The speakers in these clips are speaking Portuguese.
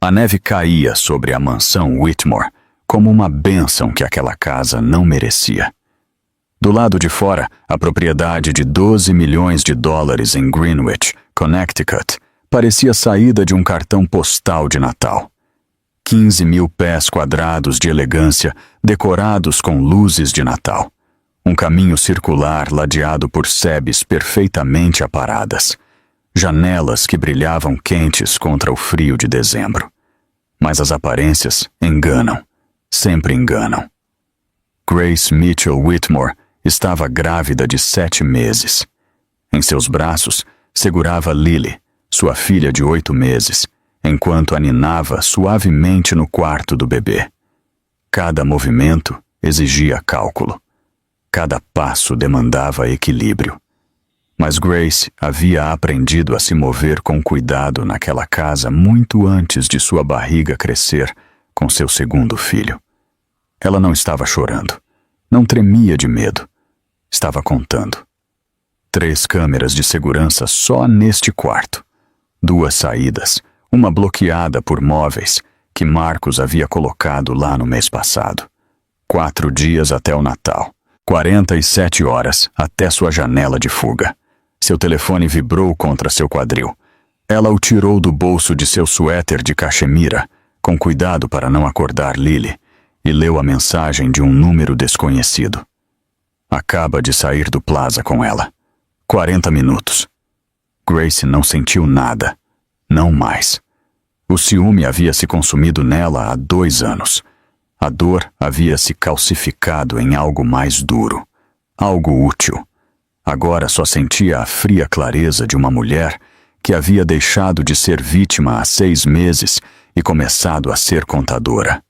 A neve caía sobre a mansão Whitmore como uma bênção que aquela casa não merecia. Do lado de fora, a propriedade de 12 milhões de dólares em Greenwich, Connecticut, parecia saída de um cartão postal de Natal. 15 mil pés quadrados de elegância decorados com luzes de Natal. Um caminho circular ladeado por sebes perfeitamente aparadas. Janelas que brilhavam quentes contra o frio de dezembro. Mas as aparências enganam, sempre enganam. Grace Mitchell Whitmore estava grávida de 7 meses. Em seus braços, segurava Lily, sua filha de 8 meses, enquanto a ninava suavemente no quarto do bebê. Cada movimento exigia cálculo. Cada passo demandava equilíbrio. Mas Grace havia aprendido a se mover com cuidado naquela casa muito antes de sua barriga crescer com seu segundo filho. Ela não estava chorando. Não tremia de medo. Estava contando. 3 câmeras de segurança só neste quarto. 2 saídas, uma bloqueada por móveis que Marcos havia colocado lá no mês passado. 4 dias até o Natal. 47 horas até sua janela de fuga. Seu telefone vibrou contra seu quadril. Ela o tirou do bolso de seu suéter de cachemira, com cuidado para não acordar Lily, e leu a mensagem de um número desconhecido. Acaba de sair do Plaza com ela. 40 minutos. Grace não sentiu nada. Não mais. O ciúme havia se consumido nela há 2 anos. A dor havia se calcificado em algo mais duro. Algo útil. Agora só sentia a fria clareza de uma mulher que havia deixado de ser vítima há 6 meses e começado a ser contadora.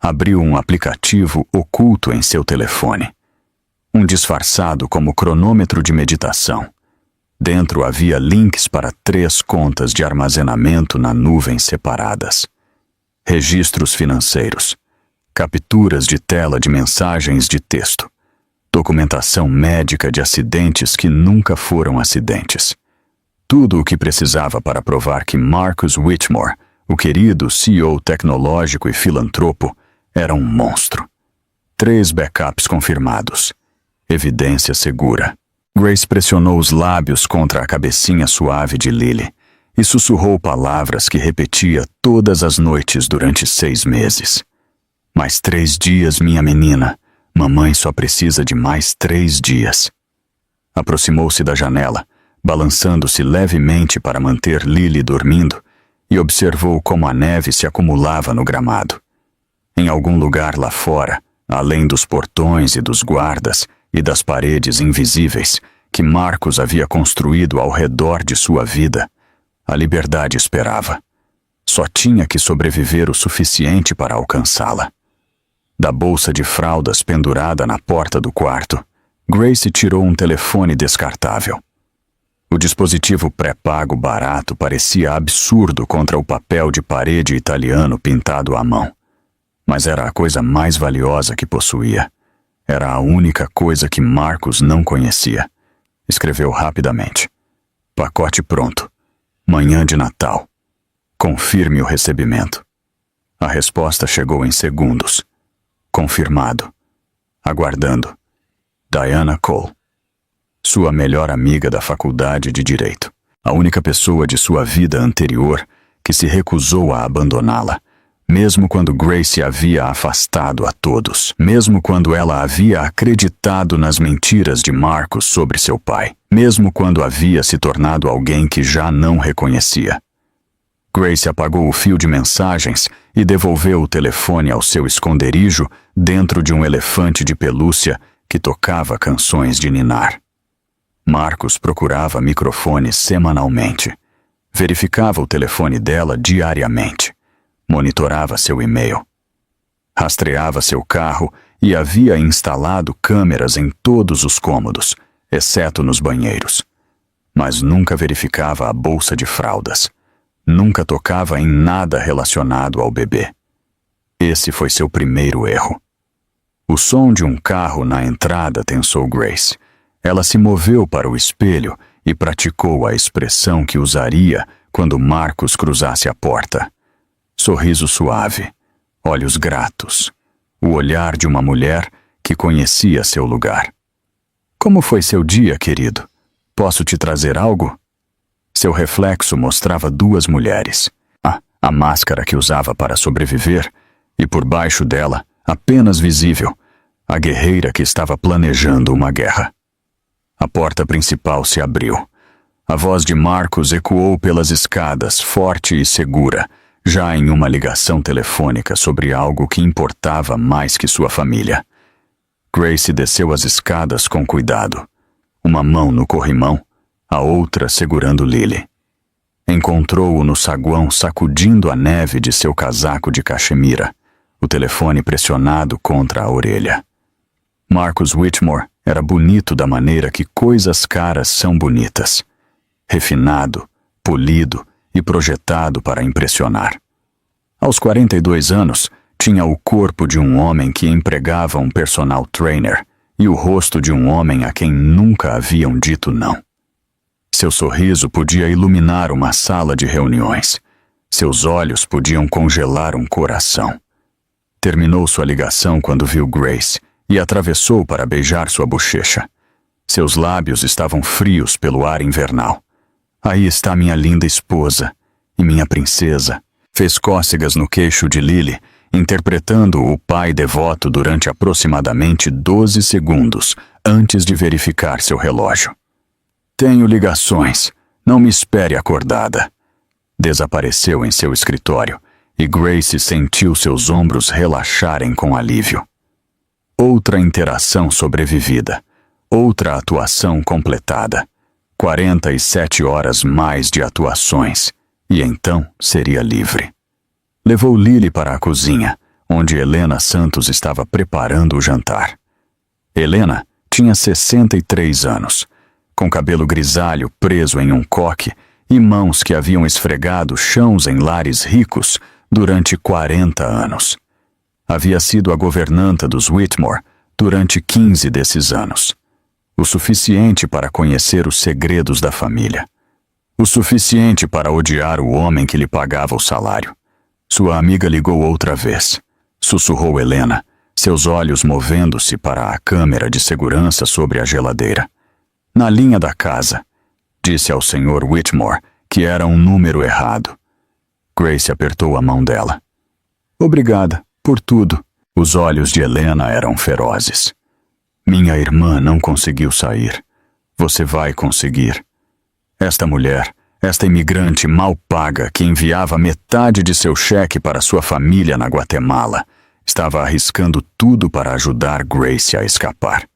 Abriu um aplicativo oculto em seu telefone. Um disfarçado como cronômetro de meditação. Dentro havia links para 3 contas de armazenamento na nuvem separadas. Registros financeiros. Capturas de tela de mensagens de texto. Documentação médica de acidentes que nunca foram acidentes. Tudo o que precisava para provar que Marcus Whitmore, o querido CEO tecnológico e filantropo, era um monstro. 3 backups confirmados. Evidência segura. Grace pressionou os lábios contra a cabecinha suave de Lily e sussurrou palavras que repetia todas as noites durante 6 meses. Mais 3 dias, minha menina. Mamãe só precisa de mais 3 dias. Aproximou-se da janela, balançando-se levemente para manter Lily dormindo, e observou como a neve se acumulava no gramado. Em algum lugar lá fora, além dos portões e dos guardas e das paredes invisíveis que Marcos havia construído ao redor de sua vida, a liberdade esperava. Só tinha que sobreviver o suficiente para alcançá-la. Da bolsa de fraldas pendurada na porta do quarto, Grace tirou um telefone descartável. O dispositivo pré-pago barato parecia absurdo contra o papel de parede italiano pintado à mão. Mas era a coisa mais valiosa que possuía. Era a única coisa que Marcos não conhecia. Escreveu rapidamente. Pacote pronto. Manhã de Natal. Confirme o recebimento. A resposta chegou em segundos. Confirmado. Aguardando. Diana Cole. Sua melhor amiga da faculdade de Direito. A única pessoa de sua vida anterior que se recusou a abandoná-la, mesmo quando Grace havia afastado a todos, mesmo quando ela havia acreditado nas mentiras de Marcos sobre seu pai, mesmo quando havia se tornado alguém que já não reconhecia. Grace apagou o fio de mensagens e devolveu o telefone ao seu esconderijo dentro de um elefante de pelúcia que tocava canções de ninar. Marcos procurava microfones semanalmente. Verificava o telefone dela diariamente. Monitorava seu e-mail. Rastreava seu carro e havia instalado câmeras em todos os cômodos, exceto nos banheiros. Mas nunca verificava a bolsa de fraldas. Nunca tocava em nada relacionado ao bebê. Esse foi seu primeiro erro. O som de um carro na entrada tensou Grace. Ela se moveu para o espelho e praticou a expressão que usaria quando Marcos cruzasse a porta. sorriso suave, olhos gratos, o olhar de uma mulher que conhecia seu lugar. Como foi seu dia, querido? Posso te trazer algo? Seu reflexo mostrava duas mulheres. A máscara que usava para sobreviver e, por baixo dela, apenas visível, a guerreira que estava planejando uma guerra. A porta principal se abriu. A voz de Marcus ecoou pelas escadas, forte e segura, já em uma ligação telefônica sobre algo que importava mais que sua família. Grace desceu as escadas com cuidado, uma mão no corrimão, a outra segurando Lily. Encontrou-o no saguão sacudindo a neve de seu casaco de cachemira, o telefone pressionado contra a orelha. Marcus Whitmore era bonito da maneira que coisas caras são bonitas. Refinado, polido e projetado para impressionar. Aos 42 anos, tinha o corpo de um homem que empregava um personal trainer e o rosto de um homem a quem nunca haviam dito não. Seu sorriso podia iluminar uma sala de reuniões. Seus olhos podiam congelar um coração. Terminou sua ligação quando viu Grace e atravessou para beijar sua bochecha. Seus lábios estavam frios pelo ar invernal. Aí está minha linda esposa e minha princesa. Fez cócegas no queixo de Lily, interpretando o pai devoto durante aproximadamente 12 segundos antes de verificar seu relógio. Tenho ligações, não me espere acordada. Desapareceu em seu escritório e Grace sentiu seus ombros relaxarem com alívio. Outra interação sobrevivida, outra atuação completada. 47 horas mais de atuações, e então seria livre. Levou Lily para a cozinha, onde Helena Santos estava preparando o jantar. Helena tinha 63 anos, com cabelo grisalho preso em um coque e mãos que haviam esfregado chãos em lares ricos durante 40 anos. Havia sido a governanta dos Whitmore durante 15 desses anos. O suficiente para conhecer os segredos da família. O suficiente para odiar o homem que lhe pagava o salário. Sua amiga ligou outra vez. Sussurrou Helena, seus olhos movendo-se para a câmera de segurança sobre a geladeira. Na linha da casa, disse ao Sr. Whitmore que era um número errado. Grace apertou a mão dela. Obrigada, por tudo. Os olhos de Helena eram ferozes. Minha irmã não conseguiu sair. Você vai conseguir. Esta mulher, esta imigrante mal paga que enviava metade de seu cheque para sua família na Guatemala, estava arriscando tudo para ajudar Grace a escapar.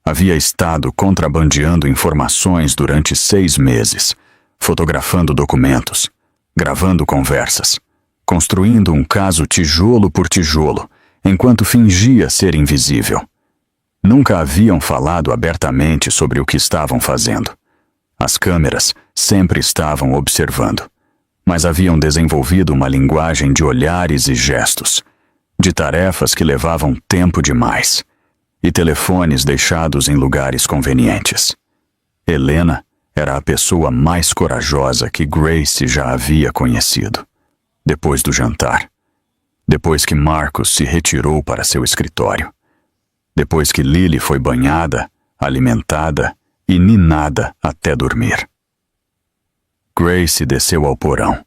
Havia estado contrabandeando informações durante 6 meses, fotografando documentos, gravando conversas, construindo um caso tijolo por tijolo, enquanto fingia ser invisível. Nunca haviam falado abertamente sobre o que estavam fazendo. As câmeras sempre estavam observando, mas haviam desenvolvido uma linguagem de olhares e gestos, de tarefas que levavam tempo demais, e telefones deixados em lugares convenientes. Helena era a pessoa mais corajosa que Grace já havia conhecido. Depois do jantar, depois que Marcus se retirou para seu escritório, depois que Lily foi banhada, alimentada e ninada até dormir. Grace desceu ao porão,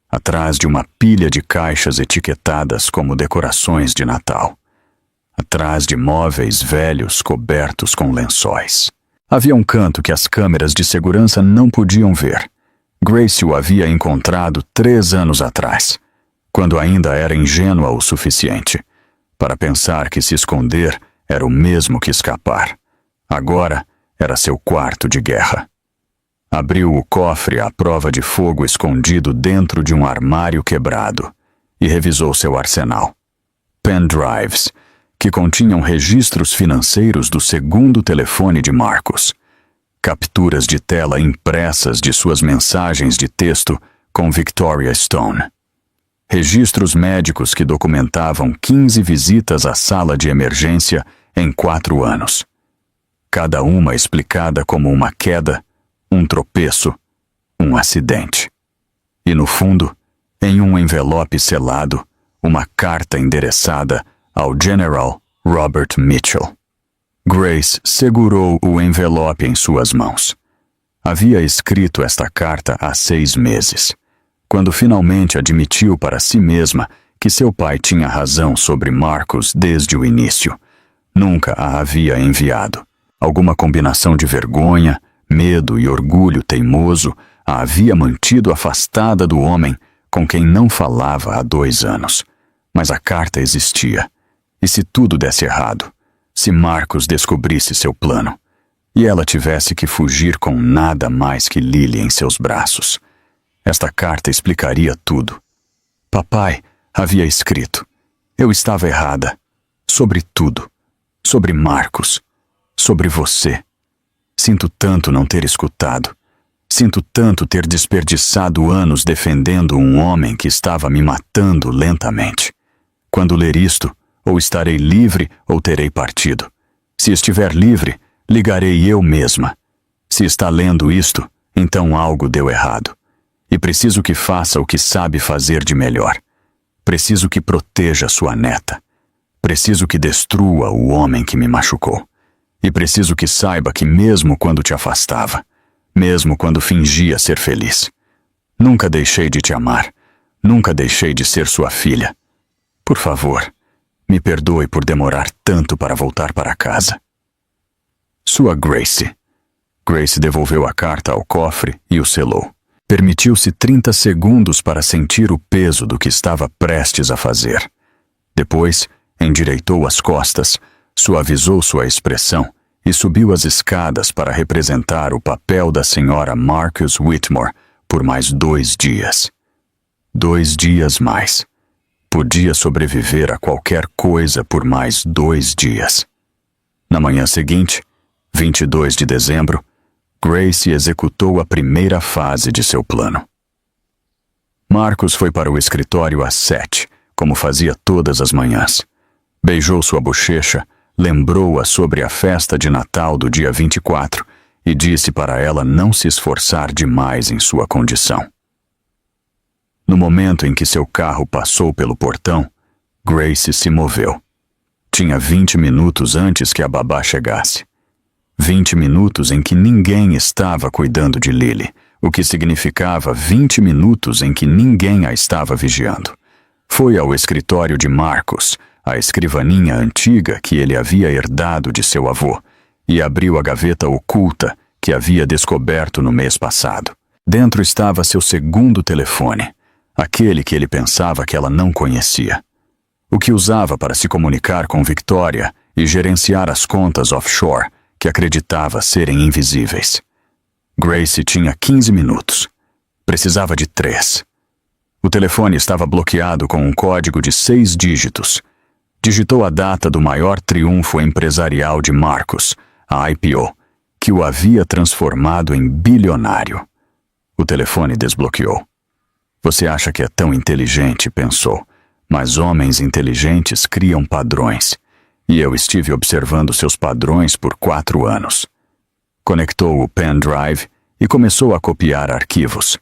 atrás de uma pilha de caixas etiquetadas como decorações de Natal, atrás de móveis velhos cobertos com lençóis. Havia um canto que as câmeras de segurança não podiam ver. Grace o havia encontrado 3 anos atrás, quando ainda era ingênua o suficiente para pensar que se esconder era o mesmo que escapar. Agora era seu quarto de guerra. Abriu o cofre à prova de fogo escondido dentro de um armário quebrado e revisou seu arsenal. Pendrives, que continham registros financeiros do segundo telefone de Marcus. Capturas de tela impressas de suas mensagens de texto com Victoria Stone. Registros médicos que documentavam 15 visitas à sala de emergência em 4 anos. Cada uma explicada como uma queda, um tropeço, um acidente. E no fundo, Em um envelope selado, uma carta endereçada ao General Robert Mitchell. Grace segurou o envelope em suas mãos. Havia escrito esta carta há 6 meses, quando finalmente admitiu para si mesma que seu pai tinha razão sobre Marcus desde o início. Nunca a havia enviado. Alguma combinação de vergonha, medo e orgulho teimoso a havia mantido afastada do homem com quem não falava há 2 anos. Mas a carta existia. E se tudo desse errado? Se Marcus descobrisse seu plano? E ela tivesse que fugir com nada mais que Lily em seus braços? Esta carta explicaria tudo. Papai havia escrito. Eu estava errada. Sobre tudo. Sobre Marcus. Sobre você. Sinto tanto não ter escutado. Sinto tanto ter desperdiçado anos defendendo um homem que estava me matando lentamente. Quando ler isto, ou estarei livre ou terei partido. Se estiver livre, ligarei eu mesma. Se está lendo isto, então algo deu errado. E preciso que faça o que sabe fazer de melhor. Preciso que proteja sua neta. Preciso que destrua o homem que me machucou. E preciso que saiba que mesmo quando te afastava, mesmo quando fingia ser feliz, nunca deixei de te amar, nunca deixei de ser sua filha. Por favor, me perdoe por demorar tanto para voltar para casa. Sua Grace. Grace devolveu a carta ao cofre e o selou. Permitiu-se 30 segundos para sentir o peso do que estava prestes a fazer. Depois, endireitou as costas, suavizou sua expressão e subiu as escadas para representar o papel da senhora Marcus Whitmore por mais 2 dias. 2 dias mais. Podia sobreviver a qualquer coisa por mais 2 dias. Na manhã seguinte, 22 de dezembro, Grace executou a primeira fase de seu plano. Marcus foi para o escritório às 7, como fazia todas as manhãs. Beijou sua bochecha, lembrou-a sobre a festa de Natal do dia 24 e disse para ela não se esforçar demais em sua condição. No momento em que seu carro passou pelo portão, Grace se moveu. Tinha 20 minutos antes que a babá chegasse. 20 minutos em que ninguém estava cuidando de Lily, o que significava 20 minutos em que ninguém a estava vigiando. Foi ao escritório de Marcus, a escrivaninha antiga que ele havia herdado de seu avô, e abriu a gaveta oculta que havia descoberto no mês passado. Dentro estava seu segundo telefone, aquele que ele pensava que ela não conhecia. O que usava para se comunicar com Victoria e gerenciar as contas offshore, que acreditava serem invisíveis. Grace tinha 15 minutos. Precisava de 3. O telefone estava bloqueado com um código de 6 dígitos. Digitou a data do maior triunfo empresarial de Marcus, a IPO, que o havia transformado em bilionário. O telefone desbloqueou. Você acha que é tão inteligente, pensou, mas homens inteligentes criam padrões. E eu estive observando seus padrões por 4 anos. Conectou o pendrive e começou a copiar arquivos.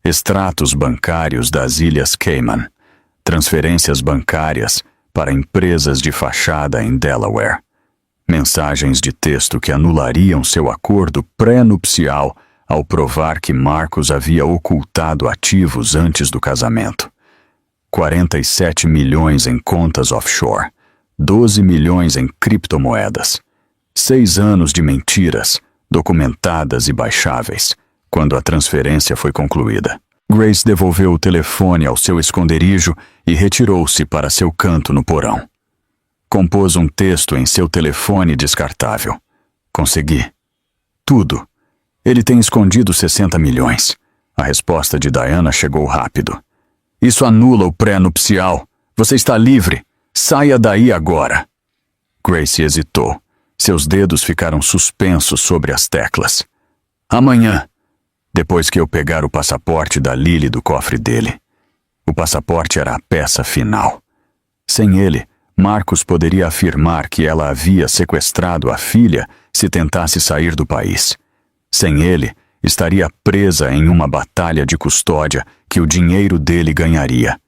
Extratos bancários das Ilhas Cayman. Transferências bancárias para empresas de fachada em Delaware. Mensagens de texto que anulariam seu acordo pré-nupcial ao provar que Marcus havia ocultado ativos antes do casamento. 47 milhões em contas offshore. 12 milhões em criptomoedas. 6 anos de mentiras, documentadas e baixáveis, quando a transferência foi concluída. Grace devolveu o telefone ao seu esconderijo e retirou-se para seu canto no porão. Compôs um texto em seu telefone descartável. Consegui. Tudo. Ele tem escondido 60 milhões. A resposta de Diana chegou rápido. Isso anula o pré-nupcial. Você está livre. Saia daí agora. Grace hesitou. Seus dedos ficaram suspensos sobre as teclas. Amanhã, depois que eu pegar o passaporte da Lily do cofre dele. O passaporte era a peça final. Sem ele, Marcus poderia afirmar que ela havia sequestrado a filha se tentasse sair do país. Sem ele, estaria presa em uma batalha de custódia que o dinheiro dele ganharia.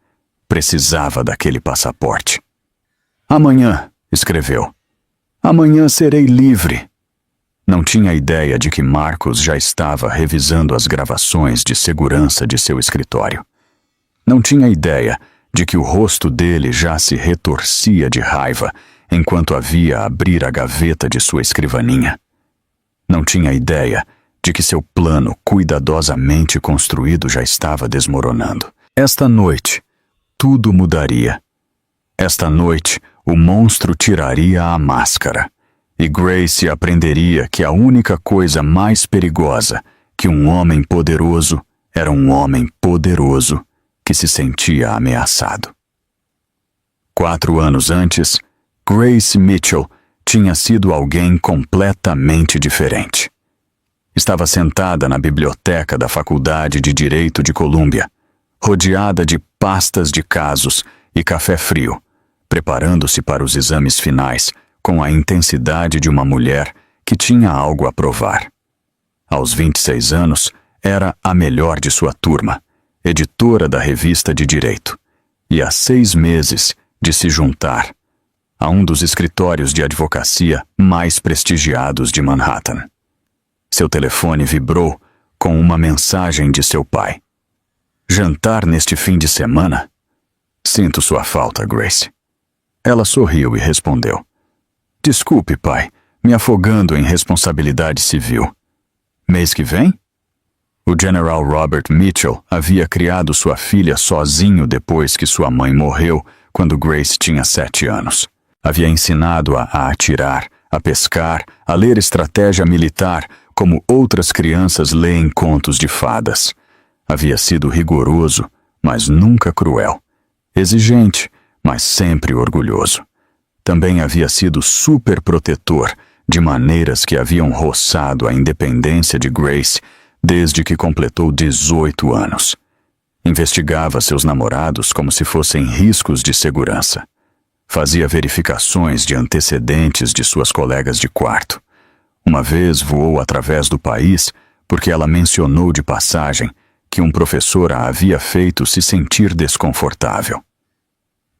Precisava daquele passaporte. Amanhã, escreveu. Amanhã serei livre. Não tinha ideia de que Marcus já estava revisando as gravações de segurança de seu escritório. Não tinha ideia de que o rosto dele já se retorcia de raiva enquanto havia a abrir a gaveta de sua escrivaninha. Não tinha ideia de que seu plano cuidadosamente construído já estava desmoronando. Esta noite, tudo mudaria. Esta noite, o monstro tiraria a máscara, e Grace aprenderia que a única coisa mais perigosa que um homem poderoso era um homem poderoso que se sentia ameaçado. 4 anos antes, Grace Mitchell tinha sido alguém completamente diferente. Estava sentada na biblioteca da Faculdade de Direito de Colômbia, rodeada de pastas de casos e café frio, preparando-se para os exames finais com a intensidade de uma mulher que tinha algo a provar. Aos 26 anos, era a melhor de sua turma, editora da revista de Direito, e há 6 meses de se juntar a um dos escritórios de advocacia mais prestigiados de Manhattan. Seu telefone vibrou com uma mensagem de seu pai. Jantar neste fim de semana? Sinto sua falta, Grace. Ela sorriu e respondeu. Desculpe, pai, me afogando em responsabilidade civil. Mês que vem? O General Robert Mitchell havia criado sua filha sozinho depois que sua mãe morreu quando Grace tinha 7 anos. Havia ensinado-a a atirar, a pescar, a ler estratégia militar, como outras crianças leem contos de fadas. Havia sido rigoroso, mas nunca cruel. Exigente, mas sempre orgulhoso. Também havia sido superprotetor, de maneiras que haviam roçado a independência de Grace desde que completou 18 anos. Investigava seus namorados como se fossem riscos de segurança. Fazia verificações de antecedentes de suas colegas de quarto. Uma vez voou através do país porque ela mencionou de passagem que um professor a havia feito se sentir desconfortável.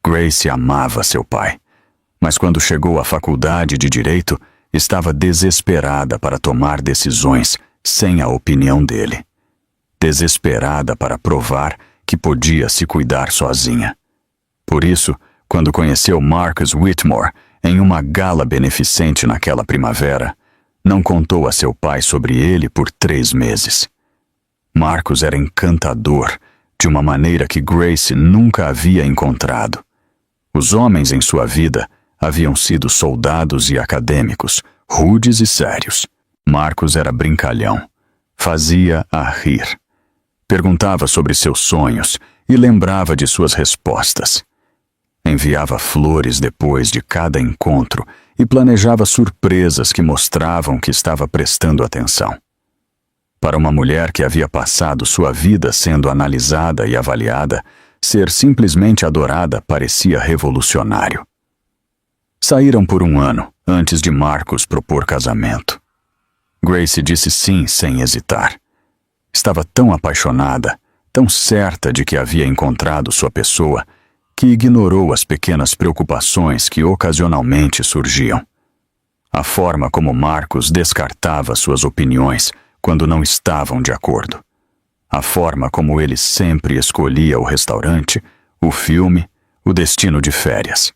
Grace amava seu pai, mas quando chegou à faculdade de Direito, estava desesperada para tomar decisões sem a opinião dele. Desesperada para provar que podia se cuidar sozinha. Por isso, quando conheceu Marcus Whitmore em uma gala beneficente naquela primavera, não contou a seu pai sobre ele por 3 meses. Marcus era encantador, de uma maneira que Grace nunca havia encontrado. Os homens em sua vida haviam sido soldados e acadêmicos, rudes e sérios. Marcus era brincalhão. Fazia-a rir. Perguntava sobre seus sonhos e lembrava de suas respostas. Enviava flores depois de cada encontro e planejava surpresas que mostravam que estava prestando atenção. Para uma mulher que havia passado sua vida sendo analisada e avaliada, ser simplesmente adorada parecia revolucionário. Saíram por 1 ano antes de Marcus propor casamento. Grace disse sim sem hesitar. Estava tão apaixonada, tão certa de que havia encontrado sua pessoa, que ignorou as pequenas preocupações que ocasionalmente surgiam. A forma como Marcus descartava suas opiniões quando não estavam de acordo. A forma como ele sempre escolhia o restaurante, o filme, o destino de férias.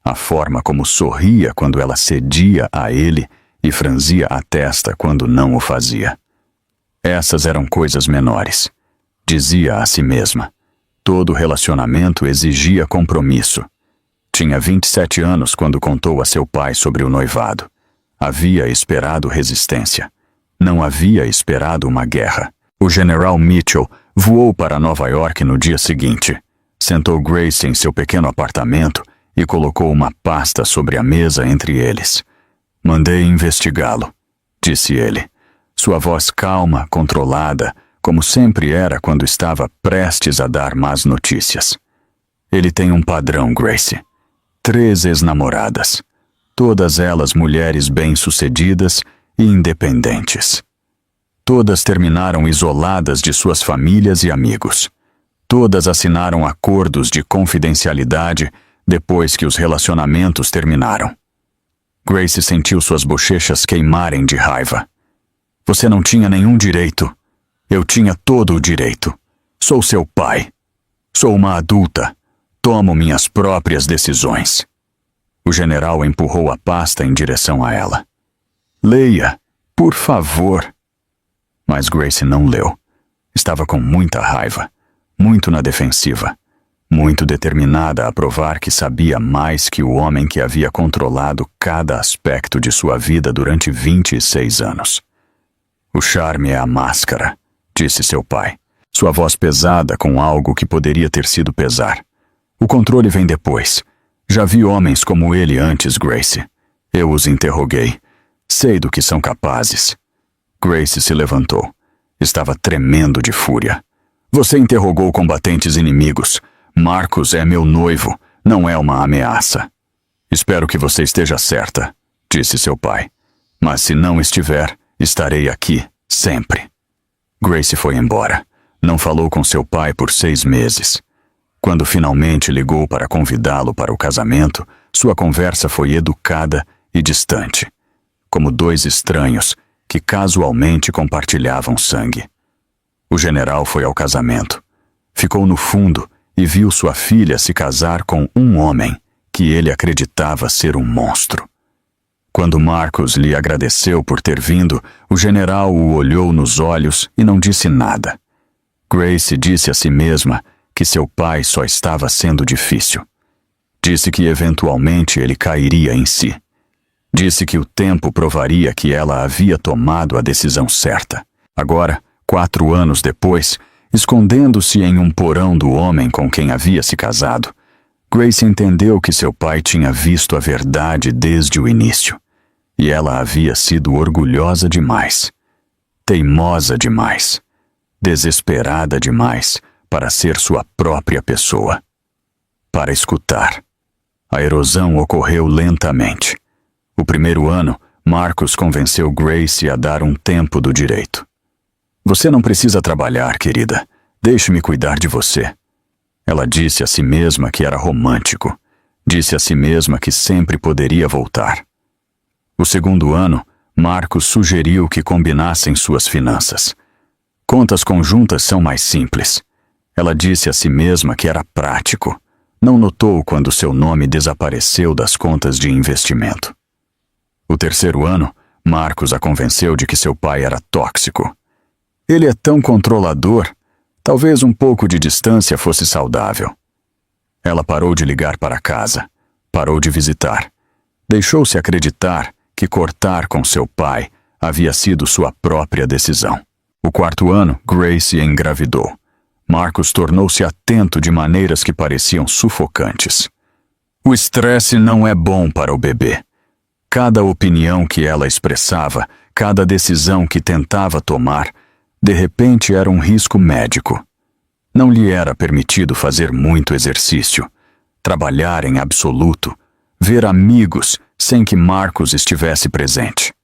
A forma como sorria quando ela cedia a ele e franzia a testa quando não o fazia. Essas eram coisas menores. Dizia a si mesma. Todo relacionamento exigia compromisso. Tinha 27 anos quando contou a seu pai sobre o noivado. Havia esperado resistência. Não havia esperado uma guerra. O General Mitchell voou para Nova York no dia seguinte. Sentou Grace em seu pequeno apartamento e colocou uma pasta sobre a mesa entre eles. Mandei investigá-lo, disse ele. Sua voz calma, controlada, como sempre era quando estava prestes a dar más notícias. Ele tem um padrão, Grace. 3 ex-namoradas. Todas elas mulheres bem-sucedidas e independentes. Todas terminaram isoladas de suas famílias e amigos. Todas assinaram acordos de confidencialidade depois que os relacionamentos terminaram. Grace sentiu suas bochechas queimarem de raiva. Você não tinha nenhum direito. Eu tinha todo o direito. Sou seu pai. Sou uma adulta. Tomo minhas próprias decisões. O general empurrou a pasta em direção a ela. Leia, por favor. Mas Grace não leu. Estava com muita raiva, muito na defensiva, muito determinada a provar que sabia mais que o homem que havia controlado cada aspecto de sua vida durante 26 anos. O charme é a máscara, disse seu pai, sua voz pesada com algo que poderia ter sido pesar. O controle vem depois. Já vi homens como ele antes, Grace. Eu os interroguei. Sei do que são capazes. Grace se levantou. Estava tremendo de fúria. Você interrogou combatentes inimigos. Marcus é meu noivo, não é uma ameaça. Espero que você esteja certa, disse seu pai. Mas se não estiver, estarei aqui, sempre. Grace foi embora. Não falou com seu pai por 6 meses. Quando finalmente ligou para convidá-lo para o casamento, sua conversa foi educada e distante, como 2 estranhos que casualmente compartilhavam sangue. O general foi ao casamento. Ficou no fundo e viu sua filha se casar com um homem que ele acreditava ser um monstro. Quando Marcus lhe agradeceu por ter vindo, o general o olhou nos olhos e não disse nada. Grace disse a si mesma que seu pai só estava sendo difícil. Disse que eventualmente ele cairia em si. Disse que o tempo provaria que ela havia tomado a decisão certa. Agora, 4 anos depois, escondendo-se em um porão do homem com quem havia se casado, Grace entendeu que seu pai tinha visto a verdade desde o início. E ela havia sido orgulhosa demais, teimosa demais, desesperada demais para ser sua própria pessoa. Para escutar. A erosão ocorreu lentamente. O primeiro ano, Marcus convenceu Grace a dar um tempo do direito. Você não precisa trabalhar, querida. Deixe-me cuidar de você. Ela disse a si mesma que era romântico. Disse a si mesma que sempre poderia voltar. O segundo ano, Marcus sugeriu que combinassem suas finanças. Contas conjuntas são mais simples. Ela disse a si mesma que era prático. Não notou quando seu nome desapareceu das contas de investimento. O terceiro ano, Marcus a convenceu de que seu pai era tóxico. Ele é tão controlador. Talvez um pouco de distância fosse saudável. Ela parou de ligar para casa. Parou de visitar. Deixou-se acreditar que cortar com seu pai havia sido sua própria decisão. O quarto ano, Grace engravidou. Marcus tornou-se atento de maneiras que pareciam sufocantes. O estresse não é bom para o bebê. Cada opinião que ela expressava, cada decisão que tentava tomar, de repente era um risco médico. Não lhe era permitido fazer muito exercício, trabalhar em absoluto, ver amigos sem que Marcus estivesse presente.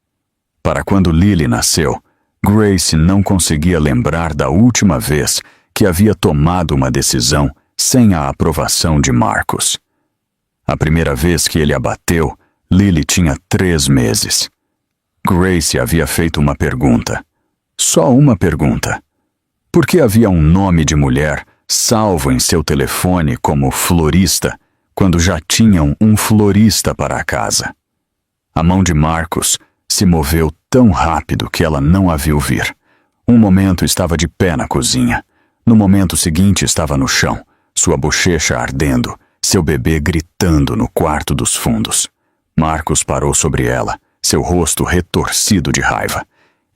Para quando Lily nasceu, Grace não conseguia lembrar da última vez que havia tomado uma decisão sem a aprovação de Marcus. A primeira vez que ele a bateu, Lily tinha 3 meses. Grace havia feito uma pergunta. Só uma pergunta. Por que havia um nome de mulher salvo em seu telefone como florista, quando já tinham um florista para a casa? A mão de Marcus se moveu tão rápido que ela não a viu vir. Um momento estava de pé na cozinha. No momento seguinte estava no chão, sua bochecha ardendo, seu bebê gritando no quarto dos fundos. Marcus parou sobre ela, seu rosto retorcido de raiva,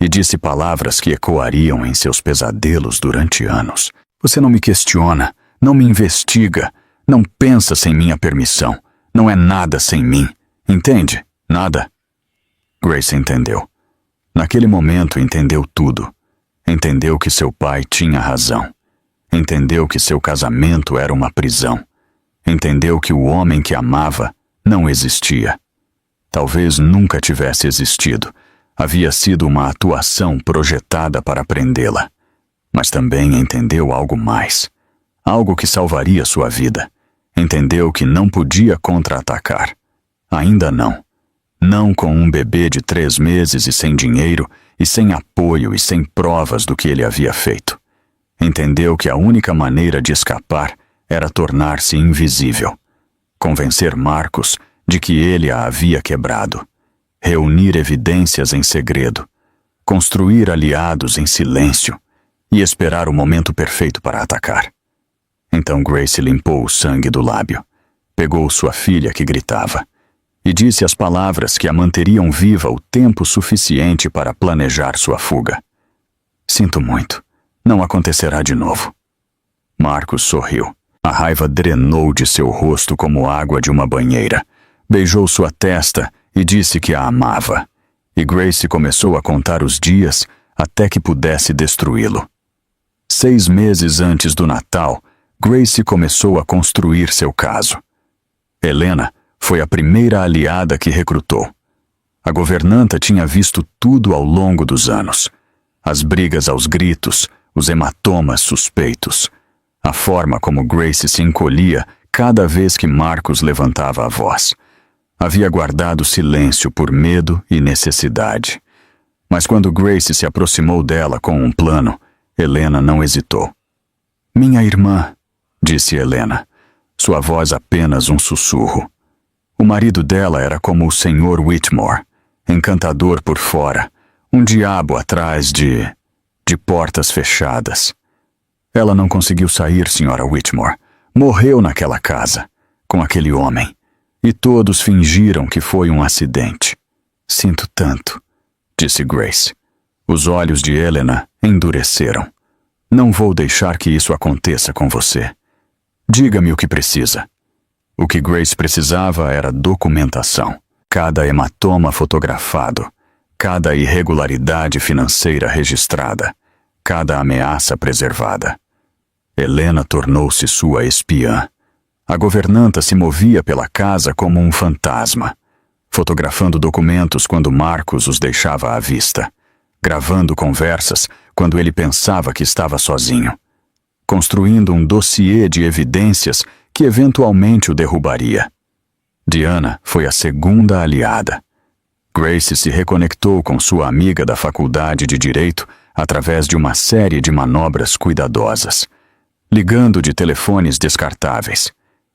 e disse palavras que ecoariam em seus pesadelos durante anos. Você não me questiona, não me investiga, não pensa sem minha permissão, não é nada sem mim, entende? Nada. Grace entendeu. Naquele momento entendeu tudo. Entendeu que seu pai tinha razão. Entendeu que seu casamento era uma prisão. Entendeu que o homem que amava não existia. Talvez nunca tivesse existido, Havia sido uma atuação projetada para prendê-la. Mas também entendeu algo mais. Algo que salvaria sua vida. Entendeu que não podia contra-atacar. Ainda não. Não com um bebê de 3 meses e sem dinheiro, e sem apoio e sem provas do que ele havia feito. Entendeu que a única maneira de escapar era tornar-se invisível. Convencer Marcus de que ele a havia quebrado. Reunir evidências em segredo. Construir aliados em silêncio. E esperar o momento perfeito para atacar. Então Grace limpou o sangue do lábio. Pegou sua filha que gritava. E disse as palavras que a manteriam viva o tempo suficiente para planejar sua fuga. Sinto muito. Não acontecerá de novo. Marcus sorriu. A raiva drenou de seu rosto como água de uma banheira. Beijou sua testa e disse que a amava. E Grace começou a contar os dias até que pudesse destruí-lo. 6 meses antes do Natal, Grace começou a construir seu caso. Helena foi a primeira aliada que recrutou. A governanta tinha visto tudo ao longo dos anos. As brigas aos gritos, os hematomas suspeitos. A forma como Grace se encolhia cada vez que Marcus levantava a voz. Havia guardado silêncio por medo e necessidade. Mas quando Grace se aproximou dela com um plano, Helena não hesitou. "Minha irmã", disse Helena, sua voz apenas um sussurro. O marido dela era como o Sr. Whitmore, encantador por fora, um diabo atrás de portas fechadas. Ela não conseguiu sair, Sra. Whitmore. Morreu naquela casa, com aquele homem. E todos fingiram que foi um acidente. "Sinto tanto", disse Grace. Os olhos de Helena endureceram. "Não vou deixar que isso aconteça com você. Diga-me o que precisa." O que Grace precisava era documentação. Cada hematoma fotografado, cada irregularidade financeira registrada, cada ameaça preservada. Helena tornou-se sua espiã. A governanta se movia pela casa como um fantasma, fotografando documentos quando Marcus os deixava à vista, gravando conversas quando ele pensava que estava sozinho, construindo um dossiê de evidências que eventualmente o derrubaria. Diana foi a segunda aliada. Grace se reconectou com sua amiga da faculdade de Direito através de uma série de manobras cuidadosas, ligando de telefones descartáveis,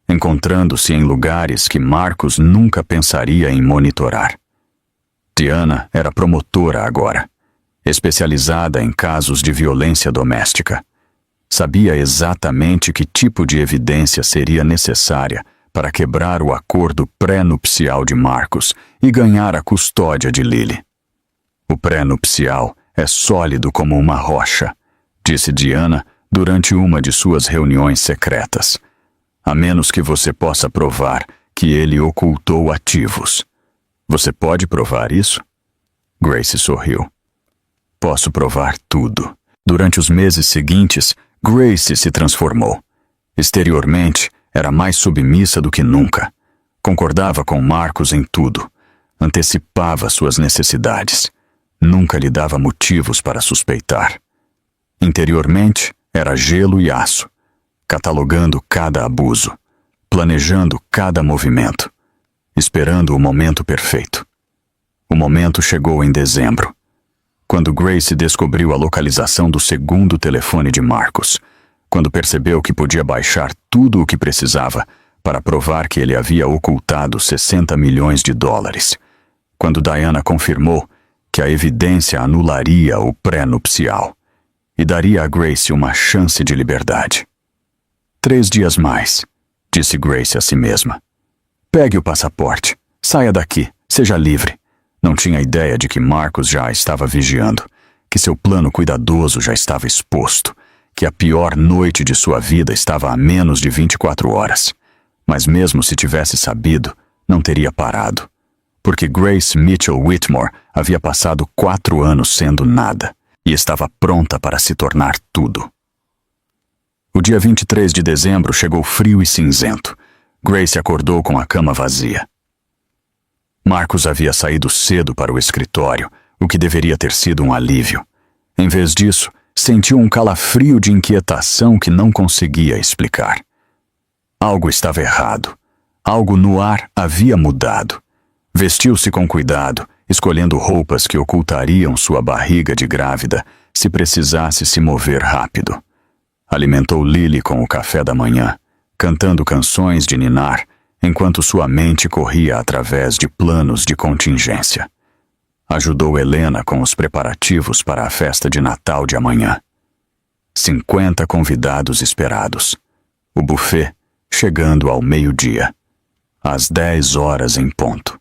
encontrando-se em lugares que Marcus nunca pensaria em monitorar. Diana era promotora agora, especializada em casos de violência doméstica. Sabia exatamente que tipo de evidência seria necessária para quebrar o acordo pré-nupcial de Marcus e ganhar a custódia de Lily. "O pré-nupcial é sólido como uma rocha", disse Diana durante uma de suas reuniões secretas. "A menos que você possa provar que ele ocultou ativos. Você pode provar isso?" Grace sorriu. "Posso provar tudo." Durante os meses seguintes, Grace se transformou. Exteriormente, era mais submissa do que nunca. Concordava com Marcus em tudo. Antecipava suas necessidades. Nunca lhe dava motivos para suspeitar. Interiormente, era gelo e aço, catalogando cada abuso, planejando cada movimento, esperando o momento perfeito. O momento chegou em dezembro, quando Grace descobriu a localização do segundo telefone de Marcus, quando percebeu que podia baixar tudo o que precisava para provar que ele havia ocultado 60 milhões de dólares, quando Diana confirmou que a evidência anularia o pré-nupcial e daria a Grace uma chance de liberdade. 3 dias mais, disse Grace a si mesma. Pegue o passaporte, saia daqui, seja livre. Não tinha ideia de que Marcus já a estava vigiando, que seu plano cuidadoso já estava exposto, que a pior noite de sua vida estava a menos de 24 horas. Mas mesmo se tivesse sabido, não teria parado. Porque Grace Mitchell Whitmore havia passado 4 anos sendo nada e estava pronta para se tornar tudo. O dia 23 de dezembro chegou frio e cinzento. Grace acordou com a cama vazia. Marcus havia saído cedo para o escritório o que deveria ter sido um alívio. Em vez disso, sentiu um calafrio de inquietação que não conseguia explicar. Algo estava errado. Algo no ar havia mudado. Vestiu-se com cuidado, escolhendo roupas que ocultariam sua barriga de grávida se precisasse se mover rápido. Alimentou Lily com o café da manhã, cantando canções de ninar, enquanto sua mente corria através de planos de contingência. Ajudou Helena com os preparativos para a festa de Natal de amanhã. 50 convidados esperados. O buffet chegando ao meio-dia, às 10 horas em ponto.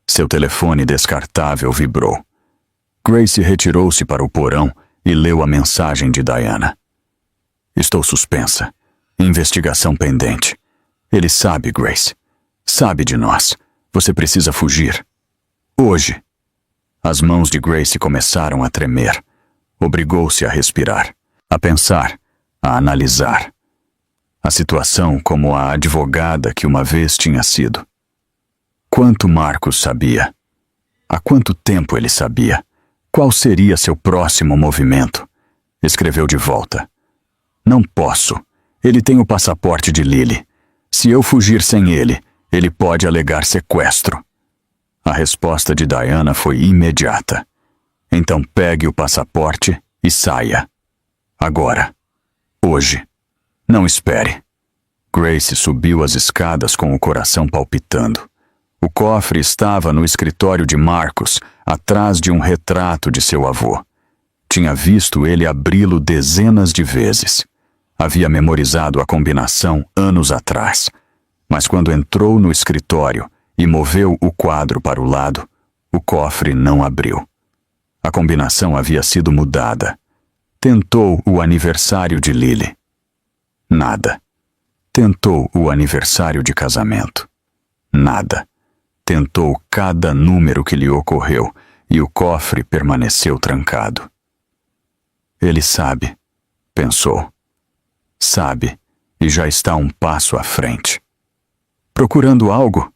Seu telefone descartável vibrou. Grace retirou-se para o porão e leu a mensagem de Diana. Estou suspensa. Investigação pendente. Ele sabe, Grace. Sabe de nós. Você precisa fugir. Hoje. As mãos de Grace começaram a tremer. Obrigou-se a respirar, a pensar, a analisar. A situação como a advogada que uma vez tinha sido. Quanto Marcus sabia? Há quanto tempo ele sabia? Qual seria seu próximo movimento? Escreveu de volta. Não posso. Ele tem o passaporte de Lily. Se eu fugir sem ele, ele pode alegar sequestro. A resposta de Diana foi imediata. Então pegue o passaporte e saia. Agora. Hoje. Não espere. Grace subiu as escadas com o coração palpitando. O cofre estava no escritório de Marcus, atrás de um retrato de seu avô. Tinha visto ele abri-lo dezenas de vezes. Havia memorizado a combinação anos atrás. Mas quando entrou no escritório e moveu o quadro para o lado, o cofre não abriu. A combinação havia sido mudada. Tentou o aniversário de Lily. Nada. Tentou o aniversário de casamento. Nada. Tentou cada número que lhe ocorreu e o cofre permaneceu trancado. Ele sabe, pensou. Sabe, e já está um passo à frente. Procurando algo?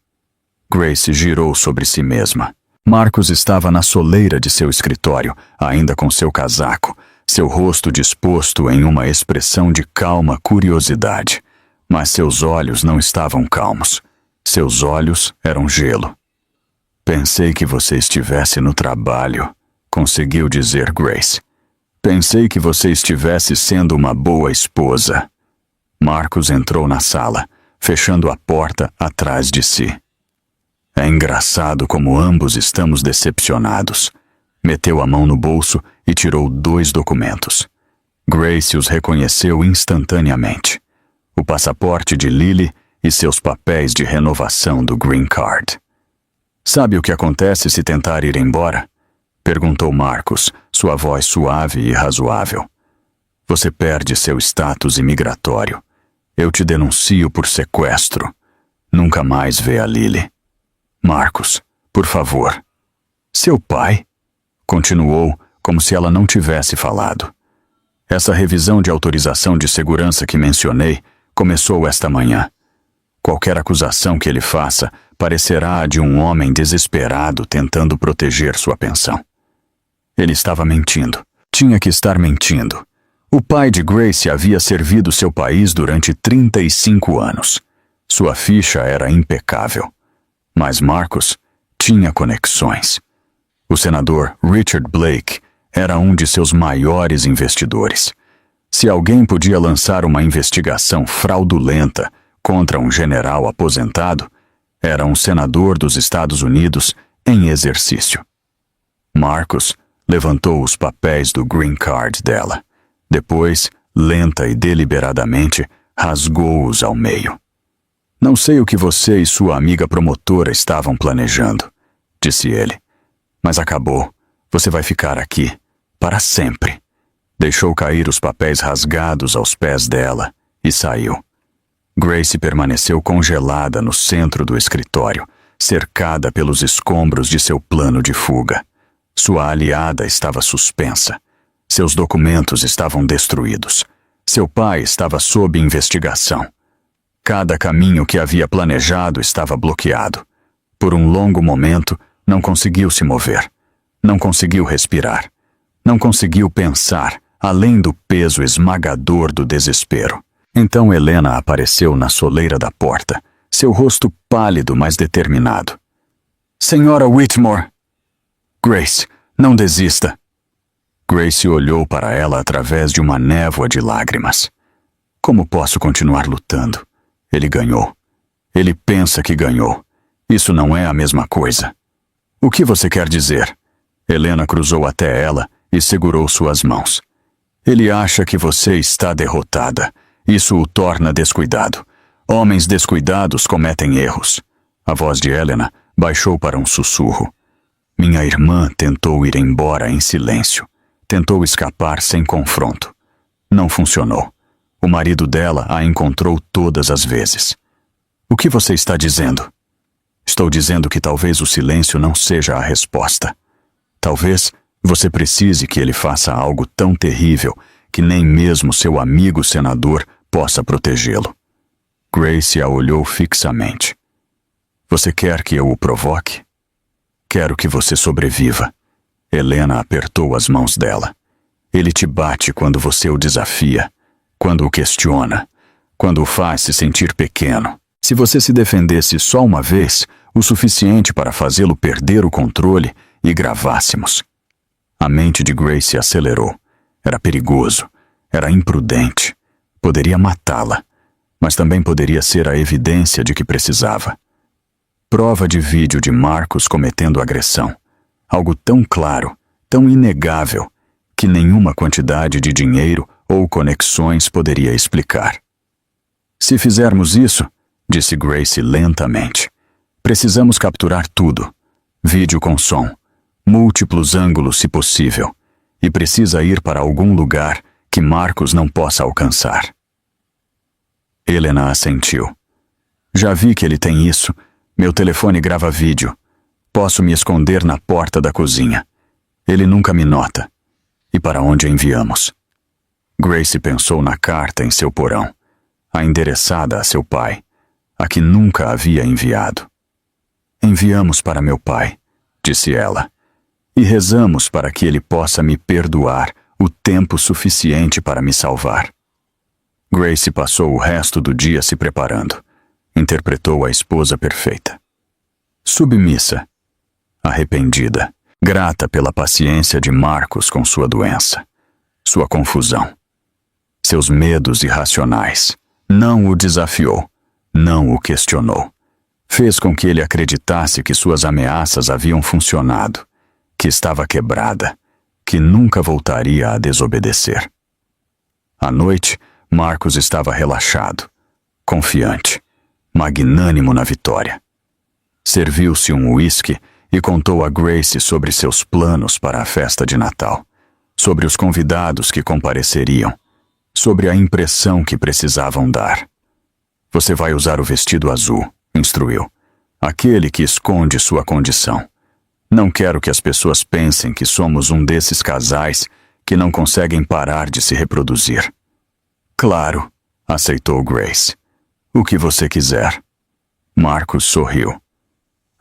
Grace girou sobre si mesma. Marcus estava na soleira de seu escritório, ainda com seu casaco, seu rosto disposto em uma expressão de calma curiosidade. Mas seus olhos não estavam calmos. Seus olhos eram gelo. Pensei que você estivesse no trabalho, conseguiu dizer Grace. Pensei que você estivesse sendo uma boa esposa. Marcus entrou na sala, fechando a porta atrás de si. É engraçado como ambos estamos decepcionados. Meteu a mão no bolso e tirou 2 documentos. Grace os reconheceu instantaneamente. O passaporte de Lily e seus papéis de renovação do Green Card. Sabe o que acontece se tentar ir embora? Perguntou Marcus, sua voz suave e razoável. Você perde seu status imigratório. Eu te denuncio por sequestro. Nunca mais vê a Lily. Marcus, por favor. Seu pai? Continuou, como se ela não tivesse falado. Essa revisão de autorização de segurança que mencionei começou esta manhã. Qualquer acusação que ele faça parecerá a de um homem desesperado tentando proteger sua pensão. Ele estava mentindo. Tinha que estar mentindo. O pai de Grace havia servido seu país durante 35 anos. Sua ficha era impecável. Mas Marcus tinha conexões. O senador Richard Blake era um de seus maiores investidores. Se alguém podia lançar uma investigação fraudulenta contra um general aposentado, era um senador dos Estados Unidos em exercício. Marcus levantou os papéis do Green Card dela. Depois, lenta e deliberadamente, rasgou-os ao meio. Não sei o que você e sua amiga promotora estavam planejando, disse ele. Mas acabou. Você vai ficar aqui, para sempre. Deixou cair os papéis rasgados aos pés dela e saiu. Grace permaneceu congelada no centro do escritório, cercada pelos escombros de seu plano de fuga. Sua aliada estava suspensa. Seus documentos estavam destruídos. Seu pai estava sob investigação. Cada caminho que havia planejado estava bloqueado. Por um longo momento, não conseguiu se mover. Não conseguiu respirar. Não conseguiu pensar, além do peso esmagador do desespero. Então Helena apareceu na soleira da porta, seu rosto pálido, mas determinado. Senhora Whitmore! Grace, não desista! Grace olhou para ela através de uma névoa de lágrimas. Como posso continuar lutando? Ele ganhou. Ele pensa que ganhou. Isso não é a mesma coisa. O que você quer dizer? Helena cruzou até ela e segurou suas mãos. Ele acha que você está derrotada. Isso o torna descuidado. Homens descuidados cometem erros. A voz de Helena baixou para um sussurro. Minha irmã tentou ir embora em silêncio. Tentou escapar sem confronto. Não funcionou. O marido dela a encontrou todas as vezes. O que você está dizendo? Estou dizendo que talvez o silêncio não seja a resposta. Talvez você precise que ele faça algo tão terrível que nem mesmo seu amigo senador possa protegê-lo. Grace a olhou fixamente. Você quer que eu o provoque? Quero que você sobreviva. Helena apertou as mãos dela. Ele te bate quando você o desafia, quando o questiona, quando o faz se sentir pequeno. Se você se defendesse só uma vez, o suficiente para fazê-lo perder o controle e gravássemos. A mente de Grace acelerou. Era perigoso, era imprudente. Poderia matá-la, mas também poderia ser a evidência de que precisava. Prova de vídeo de Marcos cometendo agressão. Algo tão claro, tão inegável, que nenhuma quantidade de dinheiro ou conexões poderia explicar. Se fizermos isso, disse Grace lentamente, precisamos capturar tudo. Vídeo com som, múltiplos ângulos se possível, e precisa ir para algum lugar que Marcos não possa alcançar. Helena assentiu. Já vi que ele tem isso. Meu telefone grava vídeo. Posso me esconder na porta da cozinha. Ele nunca me nota. E para onde a enviamos? Grace pensou na carta em seu porão, a endereçada a seu pai, a que nunca havia enviado. Enviamos para meu pai, disse ela, e rezamos para que ele possa me perdoar o tempo suficiente para me salvar. Grace passou o resto do dia se preparando. Interpretou a esposa perfeita. Submissa, arrependida, grata pela paciência de Marcos com sua doença, sua confusão, seus medos irracionais. Não o desafiou, não o questionou. Fez com que ele acreditasse que suas ameaças haviam funcionado, que estava quebrada, que nunca voltaria a desobedecer. À noite, Marcos estava relaxado, confiante, magnânimo na vitória. Serviu-se um uísque e contou a Grace sobre seus planos para a festa de Natal, sobre os convidados que compareceriam, sobre a impressão que precisavam dar. Você vai usar o vestido azul, instruiu, aquele que esconde sua condição. Não quero que as pessoas pensem que somos um desses casais que não conseguem parar de se reproduzir. Claro, aceitou Grace. O que você quiser. Marcos sorriu.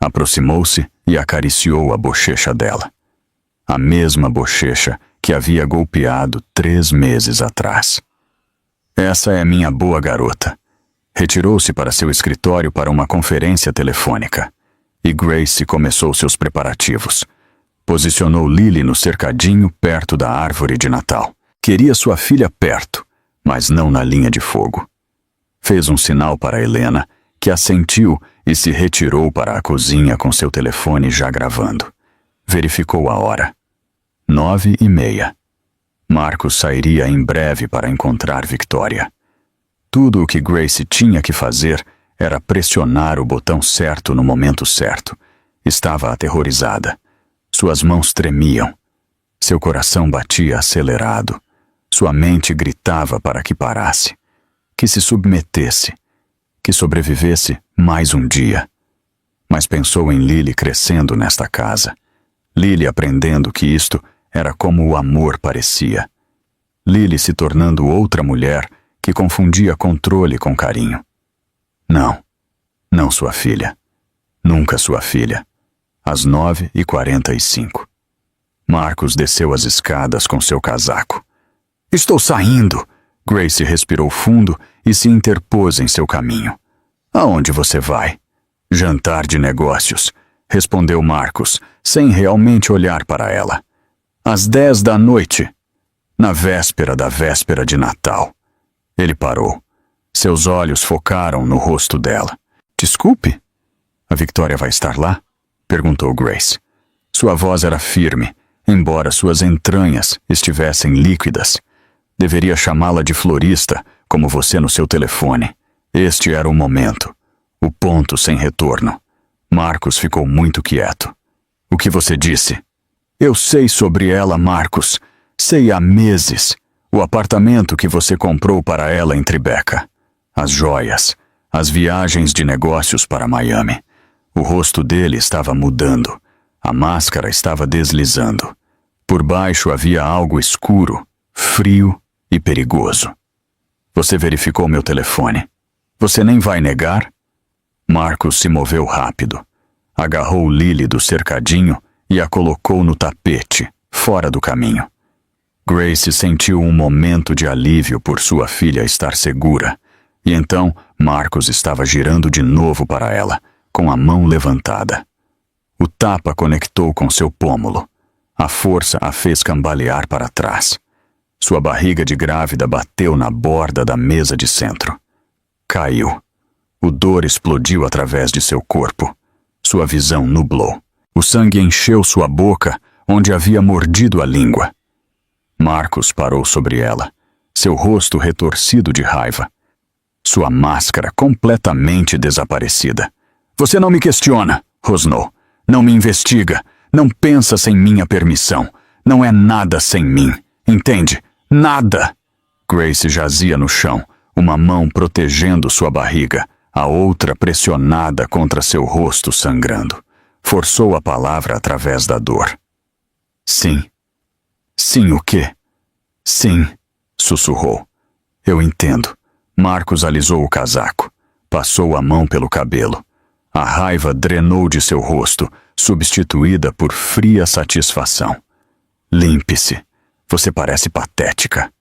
Aproximou-se e acariciou a bochecha dela. A mesma bochecha que havia golpeado 3 meses atrás. Essa é minha boa garota. Retirou-se para seu escritório para uma conferência telefônica. E Grace começou seus preparativos. Posicionou Lily no cercadinho perto da árvore de Natal. Queria sua filha perto, mas não na linha de fogo. Fez um sinal para Helena, que assentiu e se retirou para a cozinha com seu telefone já gravando. Verificou a hora. 9:30. Marcos sairia em breve para encontrar Victoria. Tudo o que Grace tinha que fazer era pressionar o botão certo no momento certo. Estava aterrorizada. Suas mãos tremiam. Seu coração batia acelerado. Sua mente gritava para que parasse, que se submetesse, que sobrevivesse mais um dia. Mas pensou em Lily crescendo nesta casa. Lily aprendendo que isto era como o amor parecia. Lily se tornando outra mulher que confundia controle com carinho. Não, não sua filha. Nunca sua filha. Às 9:45. Marcus desceu as escadas com seu casaco. Estou saindo! Grace respirou fundo e se interpôs em seu caminho. Aonde você vai? Jantar de negócios, respondeu Marcus, sem realmente olhar para ela. Às 10 da noite, na véspera da véspera de Natal. Ele parou. Seus olhos focaram no rosto dela. Desculpe? A Victoria vai estar lá? Perguntou Grace. Sua voz era firme, embora suas entranhas estivessem líquidas. Deveria chamá-la de florista, como você no seu telefone. Este era o momento. O ponto sem retorno. Marcus ficou muito quieto. O que você disse? Eu sei sobre ela, Marcus. Sei há meses. O apartamento que você comprou para ela em Tribeca. As joias. As viagens de negócios para Miami. O rosto dele estava mudando. A máscara estava deslizando. Por baixo havia algo escuro, frio e perigoso. Você verificou meu telefone. Você nem vai negar? Marcus se moveu rápido. Agarrou Lily do cercadinho e a colocou no tapete, fora do caminho. Grace sentiu um momento de alívio por sua filha estar segura, e então Marcus estava girando de novo para ela, com a mão levantada. O tapa conectou com seu pômulo. A força a fez cambalear para trás. Sua barriga de grávida bateu na borda da mesa de centro. Caiu. O dor explodiu através de seu corpo. Sua visão nublou. O sangue encheu sua boca, onde havia mordido a língua. Marcus parou sobre ela, seu rosto retorcido de raiva. Sua máscara completamente desaparecida. Você não me questiona, rosnou. Não me investiga. Não pensa sem minha permissão. Não é nada sem mim. Entende? Nada! Grace jazia no chão, uma mão protegendo sua barriga, a outra pressionada contra seu rosto sangrando. Forçou a palavra através da dor. Sim. Sim o quê? Sim, sussurrou. Eu entendo. Marcus alisou o casaco. Passou a mão pelo cabelo. A raiva drenou de seu rosto, substituída por fria satisfação. Limpe-se. Você parece patética.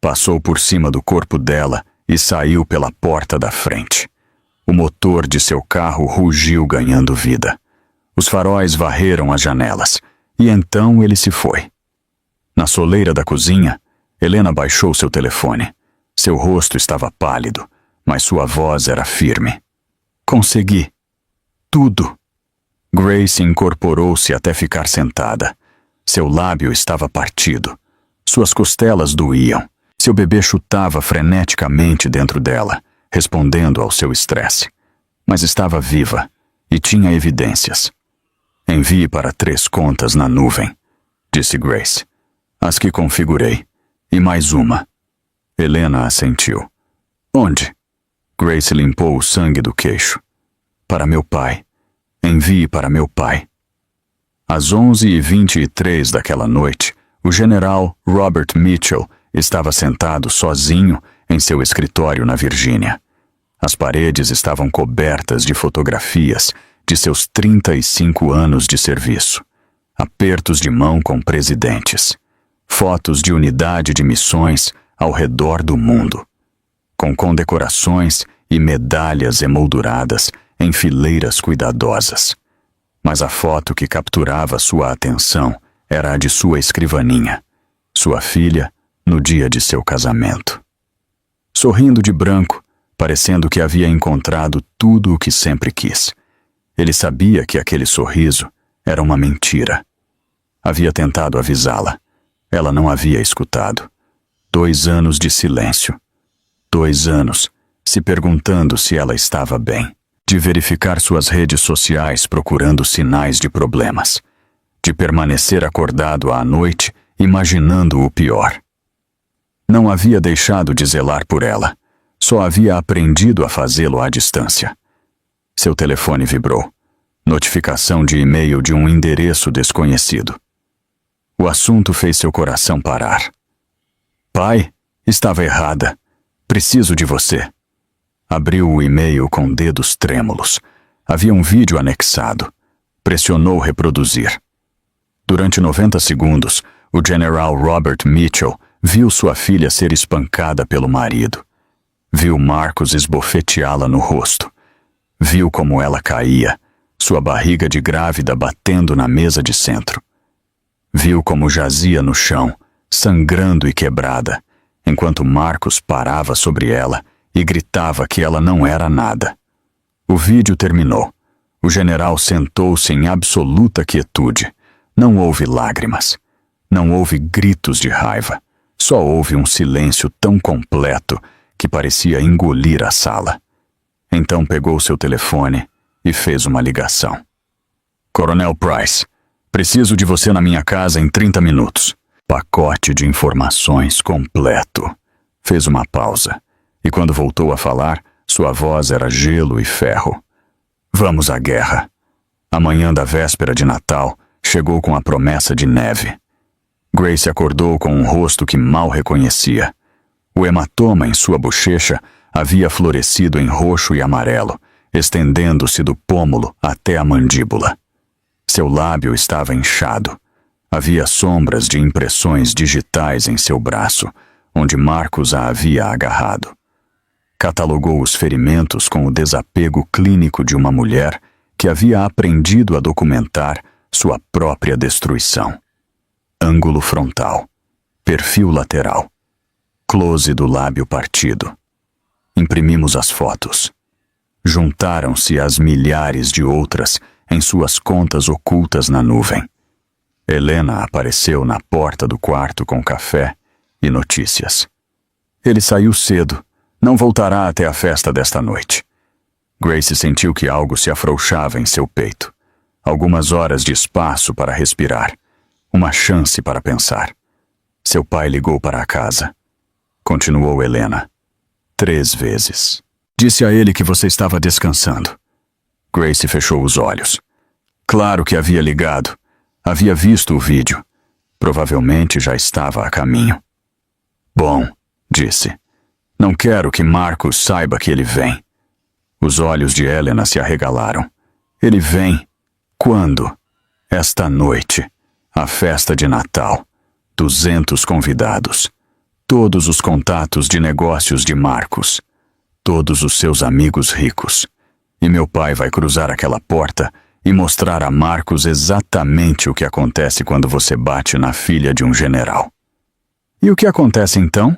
Passou por cima do corpo dela e saiu pela porta da frente. O motor de seu carro rugiu ganhando vida. Os faróis varreram as janelas, e então ele se foi. Na soleira da cozinha, Helena baixou seu telefone. Seu rosto estava pálido, mas sua voz era firme. Consegui. Tudo. Grace incorporou-se até ficar sentada. Seu lábio estava partido. Suas costelas doíam. Seu bebê chutava freneticamente dentro dela, respondendo ao seu estresse. Mas estava viva e tinha evidências. Envie para 3 contas na nuvem, disse Grace. As que configurei. E mais uma. Helena assentiu. Onde? Grace limpou o sangue do queixo. Para meu pai. Envie para meu pai. Às 11h23 daquela noite, o general Robert Mitchell estava sentado sozinho em seu escritório na Virgínia. As paredes estavam cobertas de fotografias de seus 35 anos de serviço. Apertos de mão com presidentes. Fotos de unidade de missões ao redor do mundo. Com condecorações e medalhas emolduradas em fileiras cuidadosas. Mas a foto que capturava sua atenção era a de sua escrivaninha, sua filha, no dia de seu casamento. Sorrindo de branco, parecendo que havia encontrado tudo o que sempre quis. Ele sabia que aquele sorriso era uma mentira. Havia tentado avisá-la. Ela não havia escutado. 2 anos de silêncio. 2 anos, se perguntando se ela estava bem. De verificar suas redes sociais procurando sinais de problemas. De permanecer acordado à noite, imaginando o pior. Não havia deixado de zelar por ela. Só havia aprendido a fazê-lo à distância. Seu telefone vibrou. Notificação de e-mail de um endereço desconhecido. O assunto fez seu coração parar. Pai, estava errada. Preciso de você. Abriu o e-mail com dedos trêmulos. Havia um vídeo anexado. Pressionou reproduzir. Durante 90 segundos, o general Robert Mitchell viu sua filha ser espancada pelo marido. Viu Marcus esbofeteá-la no rosto. Viu como ela caía, sua barriga de grávida batendo na mesa de centro. Viu como jazia no chão, sangrando e quebrada, enquanto Marcus parava sobre ela e gritava que ela não era nada. O vídeo terminou. O general sentou-se em absoluta quietude. Não houve lágrimas. Não houve gritos de raiva. Só houve um silêncio tão completo que parecia engolir a sala. Então pegou seu telefone e fez uma ligação. Coronel Price, preciso de você na minha casa em 30 minutos. Pacote de informações completo. Fez uma pausa, e quando voltou a falar, sua voz era gelo e ferro. Vamos à guerra. A manhã da véspera de Natal chegou com a promessa de neve. Grace acordou com um rosto que mal reconhecia. O hematoma em sua bochecha havia florescido em roxo e amarelo, estendendo-se do pômulo até a mandíbula. Seu lábio estava inchado. Havia sombras de impressões digitais em seu braço, onde Marcus a havia agarrado. Catalogou os ferimentos com o desapego clínico de uma mulher que havia aprendido a documentar sua própria destruição. Ângulo frontal, perfil lateral, close do lábio partido. Imprimimos as fotos. Juntaram-se as milhares de outras em suas contas ocultas na nuvem. Helena apareceu na porta do quarto com café e notícias. Ele saiu cedo, não voltará até a festa desta noite. Grace sentiu que algo se afrouxava em seu peito. Algumas horas de espaço para respirar. Uma chance para pensar. Seu pai ligou para a casa. Continuou Helena. 3 vezes. Disse a ele que você estava descansando. Grace fechou os olhos. Claro que havia ligado. Havia visto o vídeo. Provavelmente já estava a caminho. Bom, disse. Não quero que Marcus saiba que ele vem. Os olhos de Helena se arregalaram. Ele vem. Quando? Esta noite. A festa de Natal. 200 convidados. Todos os contatos de negócios de Marcus. Todos os seus amigos ricos. E meu pai vai cruzar aquela porta e mostrar a Marcus exatamente o que acontece quando você bate na filha de um general. E o que acontece então?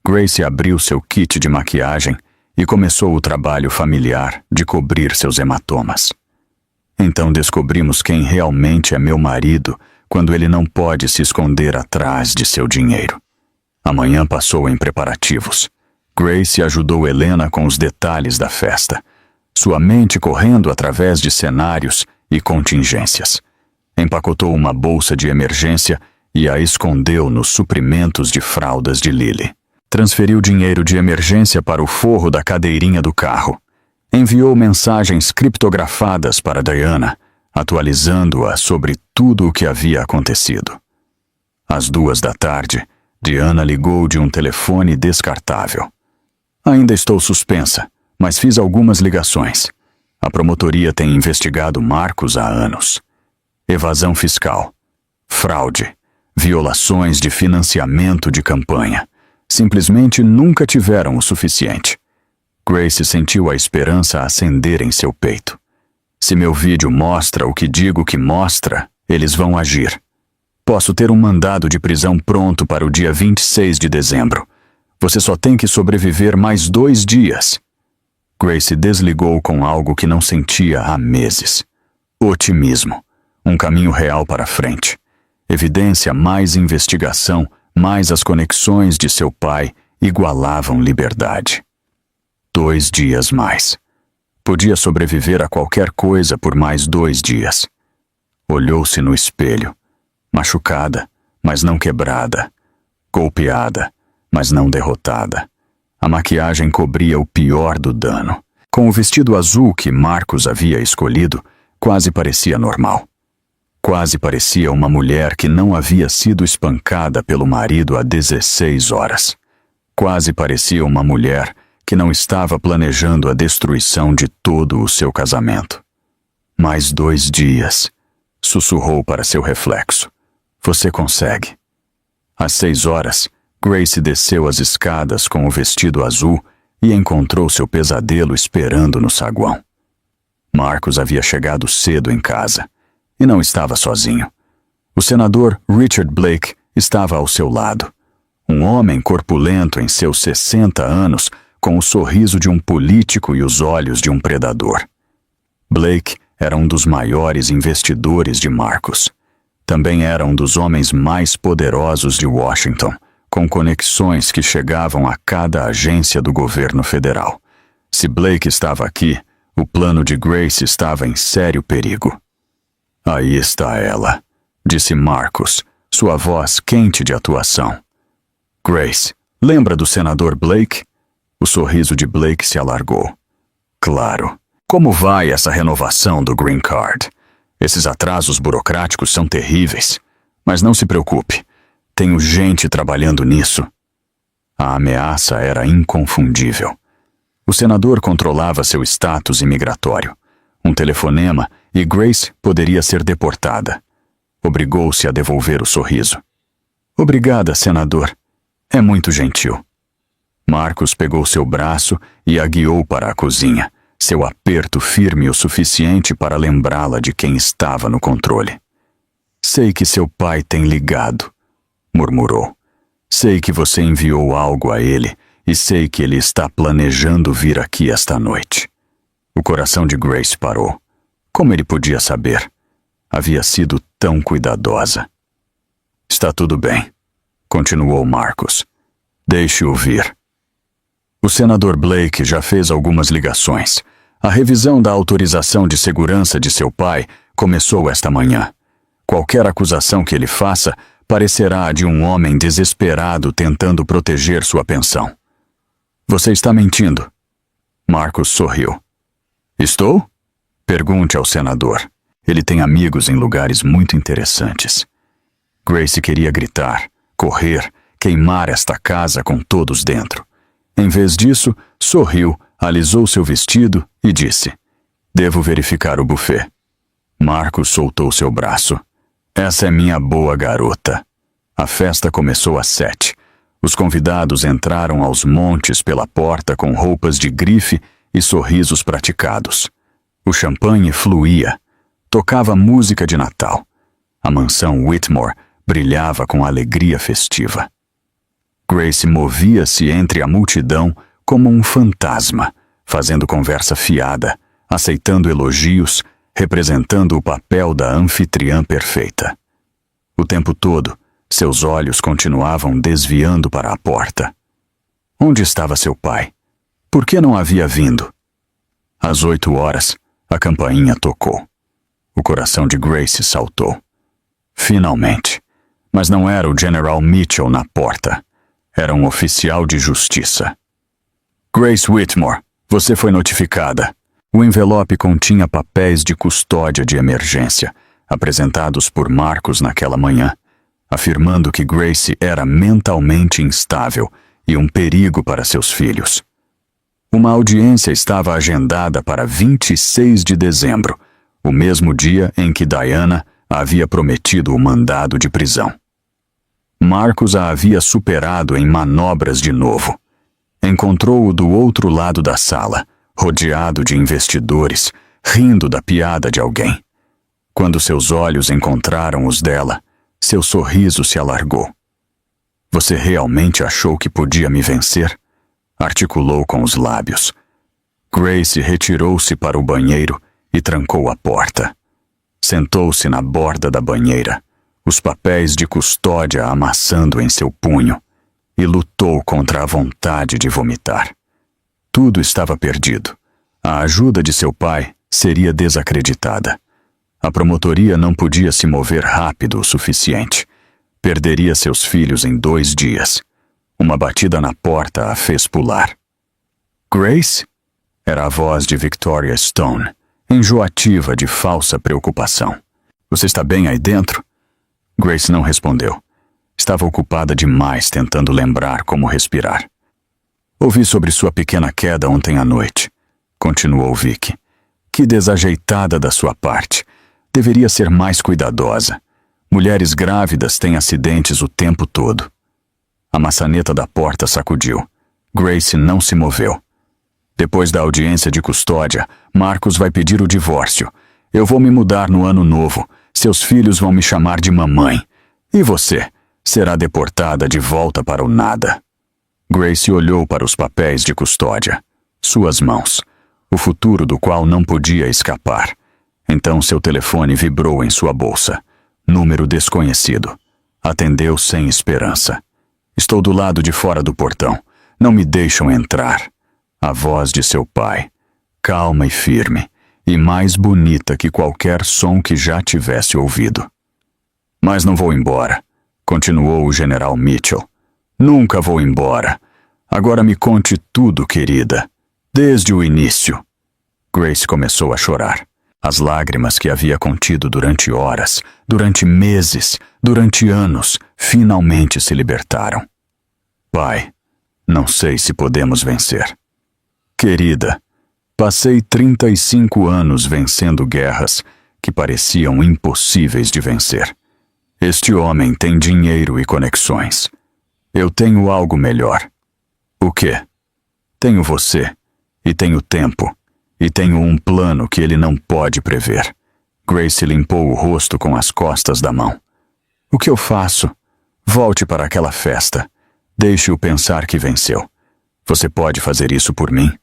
Grace abriu seu kit de maquiagem e começou o trabalho familiar de cobrir seus hematomas. Então descobrimos quem realmente é meu marido quando ele não pode se esconder atrás de seu dinheiro. A manhã passou em preparativos. Grace ajudou Helena com os detalhes da festa, sua mente correndo através de cenários e contingências. Empacotou uma bolsa de emergência e a escondeu nos suprimentos de fraldas de Lily. Transferiu dinheiro de emergência para o forro da cadeirinha do carro. Enviou mensagens criptografadas para Diana, atualizando-a sobre tudo o que havia acontecido. Às 2 da tarde, Diana ligou de um telefone descartável. Ainda estou suspensa, mas fiz algumas ligações. A promotoria tem investigado Marcus há anos. Evasão fiscal, fraude, violações de financiamento de campanha. Simplesmente nunca tiveram o suficiente. Grace sentiu a esperança acender em seu peito. Se meu vídeo mostra o que digo que mostra, eles vão agir. Posso ter um mandado de prisão pronto para o dia 26 de dezembro. Você só tem que sobreviver mais 2 dias. Grace desligou com algo que não sentia há meses. Otimismo. Um caminho real para frente. Evidência mais investigação, mais as conexões de seu pai igualavam liberdade. 2 dias mais. Podia sobreviver a qualquer coisa por mais 2 dias. Olhou-se no espelho. Machucada, mas não quebrada. Golpeada, mas não derrotada. A maquiagem cobria o pior do dano. Com o vestido azul que Marcus havia escolhido, quase parecia normal. Quase parecia uma mulher que não havia sido espancada pelo marido há 16 horas. Quase parecia uma mulher que não estava planejando a destruição de todo o seu casamento. Mais 2 dias. sussurrou para seu reflexo. Você consegue. Às 6 horas, Grace desceu as escadas com o vestido azul e encontrou seu pesadelo esperando no saguão. Marcus havia chegado cedo em casa e não estava sozinho. O senador Richard Blake estava ao seu lado. Um homem corpulento em seus 60 anos, com o sorriso de um político e os olhos de um predador. Blake era um dos maiores investidores de Marcus. Também era um dos homens mais poderosos de Washington, com conexões que chegavam a cada agência do governo federal. Se Blake estava aqui, o plano de Grace estava em sério perigo. Aí está ela, disse Marcus, sua voz quente de atuação. Grace, lembra do senador Blake? O sorriso de Blake se alargou. Claro. Como vai essa renovação do Green Card? Esses atrasos burocráticos são terríveis. Mas não se preocupe. Tenho gente trabalhando nisso. A ameaça era inconfundível. O senador controlava seu status imigratório. Um telefonema e Grace poderia ser deportada. Obrigou-se a devolver o sorriso. Obrigada, senador. É muito gentil. Marcus pegou seu braço e a guiou para a cozinha, seu aperto firme o suficiente para lembrá-la de quem estava no controle. Sei que seu pai tem ligado, murmurou. Sei que você enviou algo a ele e sei que ele está planejando vir aqui esta noite. O coração de Grace parou. Como ele podia saber? Havia sido tão cuidadosa. Está tudo bem, continuou Marcus. Deixe-o vir. O senador Blake já fez algumas ligações. A revisão da autorização de segurança de seu pai começou esta manhã. Qualquer acusação que ele faça parecerá a de um homem desesperado tentando proteger sua pensão. Você está mentindo. Marcus sorriu. Estou? Pergunte ao senador. Ele tem amigos em lugares muito interessantes. Grace queria gritar, correr, queimar esta casa com todos dentro. Em vez disso, sorriu, alisou seu vestido e disse: Devo verificar o buffet. Marcus soltou seu braço. Essa é minha boa garota. A festa começou às 7. Os convidados entraram aos montes pela porta com roupas de grife e sorrisos praticados. O champanhe fluía. Tocava música de Natal. A mansão Whitmore brilhava com alegria festiva. Grace movia-se entre a multidão como um fantasma, fazendo conversa fiada, aceitando elogios, representando o papel da anfitriã perfeita. O tempo todo, seus olhos continuavam desviando para a porta. Onde estava seu pai? Por que não havia vindo? Às 8 horas, a campainha tocou. O coração de Grace saltou. Finalmente. Mas não era o General Mitchell na porta. Era um oficial de justiça. Grace Whitmore, você foi notificada. O envelope continha papéis de custódia de emergência, apresentados por Marcus naquela manhã, afirmando que Grace era mentalmente instável e um perigo para seus filhos. Uma audiência estava agendada para 26 de dezembro, o mesmo dia em que Diana havia prometido o mandado de prisão. Marcus a havia superado em manobras de novo. Encontrou-o do outro lado da sala, rodeado de investidores, rindo da piada de alguém. Quando seus olhos encontraram os dela, seu sorriso se alargou. Você realmente achou que podia me vencer? Articulou com os lábios. Grace retirou-se para o banheiro e trancou a porta. Sentou-se na borda da banheira, os papéis de custódia amassando em seu punho, e lutou contra a vontade de vomitar. Tudo estava perdido. A ajuda de seu pai seria desacreditada. A promotoria não podia se mover rápido o suficiente. Perderia seus filhos em 2 dias. Uma batida na porta a fez pular. Grace? Era a voz de Victoria Stone, enjoativa de falsa preocupação. Você está bem aí dentro? Grace não respondeu. Estava ocupada demais tentando lembrar como respirar. Ouvi sobre sua pequena queda ontem à noite, continuou Vicky. Que desajeitada da sua parte. Deveria ser mais cuidadosa. Mulheres grávidas têm acidentes o tempo todo. A maçaneta da porta sacudiu. Grace não se moveu. Depois da audiência de custódia, Marcos vai pedir o divórcio. Eu vou me mudar no ano novo. Seus filhos vão me chamar de mamãe. E você? Será deportada de volta para o nada. Grace olhou para os papéis de custódia. Suas mãos. O futuro do qual não podia escapar. Então seu telefone vibrou em sua bolsa. Número desconhecido. Atendeu sem esperança. Estou do lado de fora do portão. Não me deixam entrar. A voz de seu pai. Calma e firme. E mais bonita que qualquer som que já tivesse ouvido. Mas não vou embora, continuou o general Mitchell. Nunca vou embora. Agora me conte tudo, querida. Desde o início. Grace começou a chorar. As lágrimas que havia contido durante horas, durante meses, durante anos, finalmente se libertaram. Pai, não sei se podemos vencer. Querida, passei 35 anos vencendo guerras que pareciam impossíveis de vencer. Este homem tem dinheiro e conexões. Eu tenho algo melhor. O quê? Tenho você, e tenho tempo, e tenho um plano que ele não pode prever. Grace limpou o rosto com as costas da mão. O que eu faço? Volte para aquela festa. Deixe-o pensar que venceu. Você pode fazer isso por mim?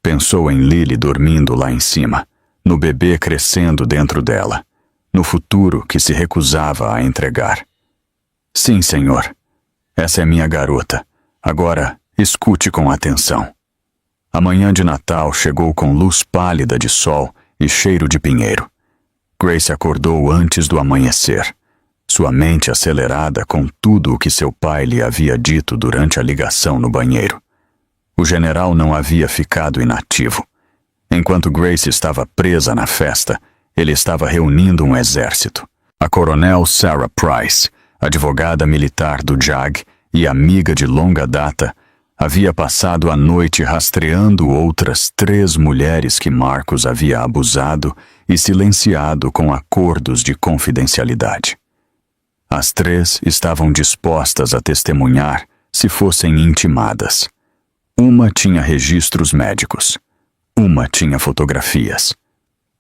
Pensou em Lily dormindo lá em cima, no bebê crescendo dentro dela, no futuro que se recusava a entregar. Sim, senhor. Essa é minha garota. Agora, escute com atenção. A manhã de Natal chegou com luz pálida de sol e cheiro de pinheiro. Grace acordou antes do amanhecer, sua mente acelerada com tudo o que seu pai lhe havia dito durante a ligação no banheiro. O general não havia ficado inativo. Enquanto Grace estava presa na festa, ele estava reunindo um exército. A coronel Sarah Price, advogada militar do JAG e amiga de longa data, havia passado a noite rastreando outras 3 mulheres que Marcos havia abusado e silenciado com acordos de confidencialidade. As 3 estavam dispostas a testemunhar se fossem intimadas. Uma tinha registros médicos. Uma tinha fotografias.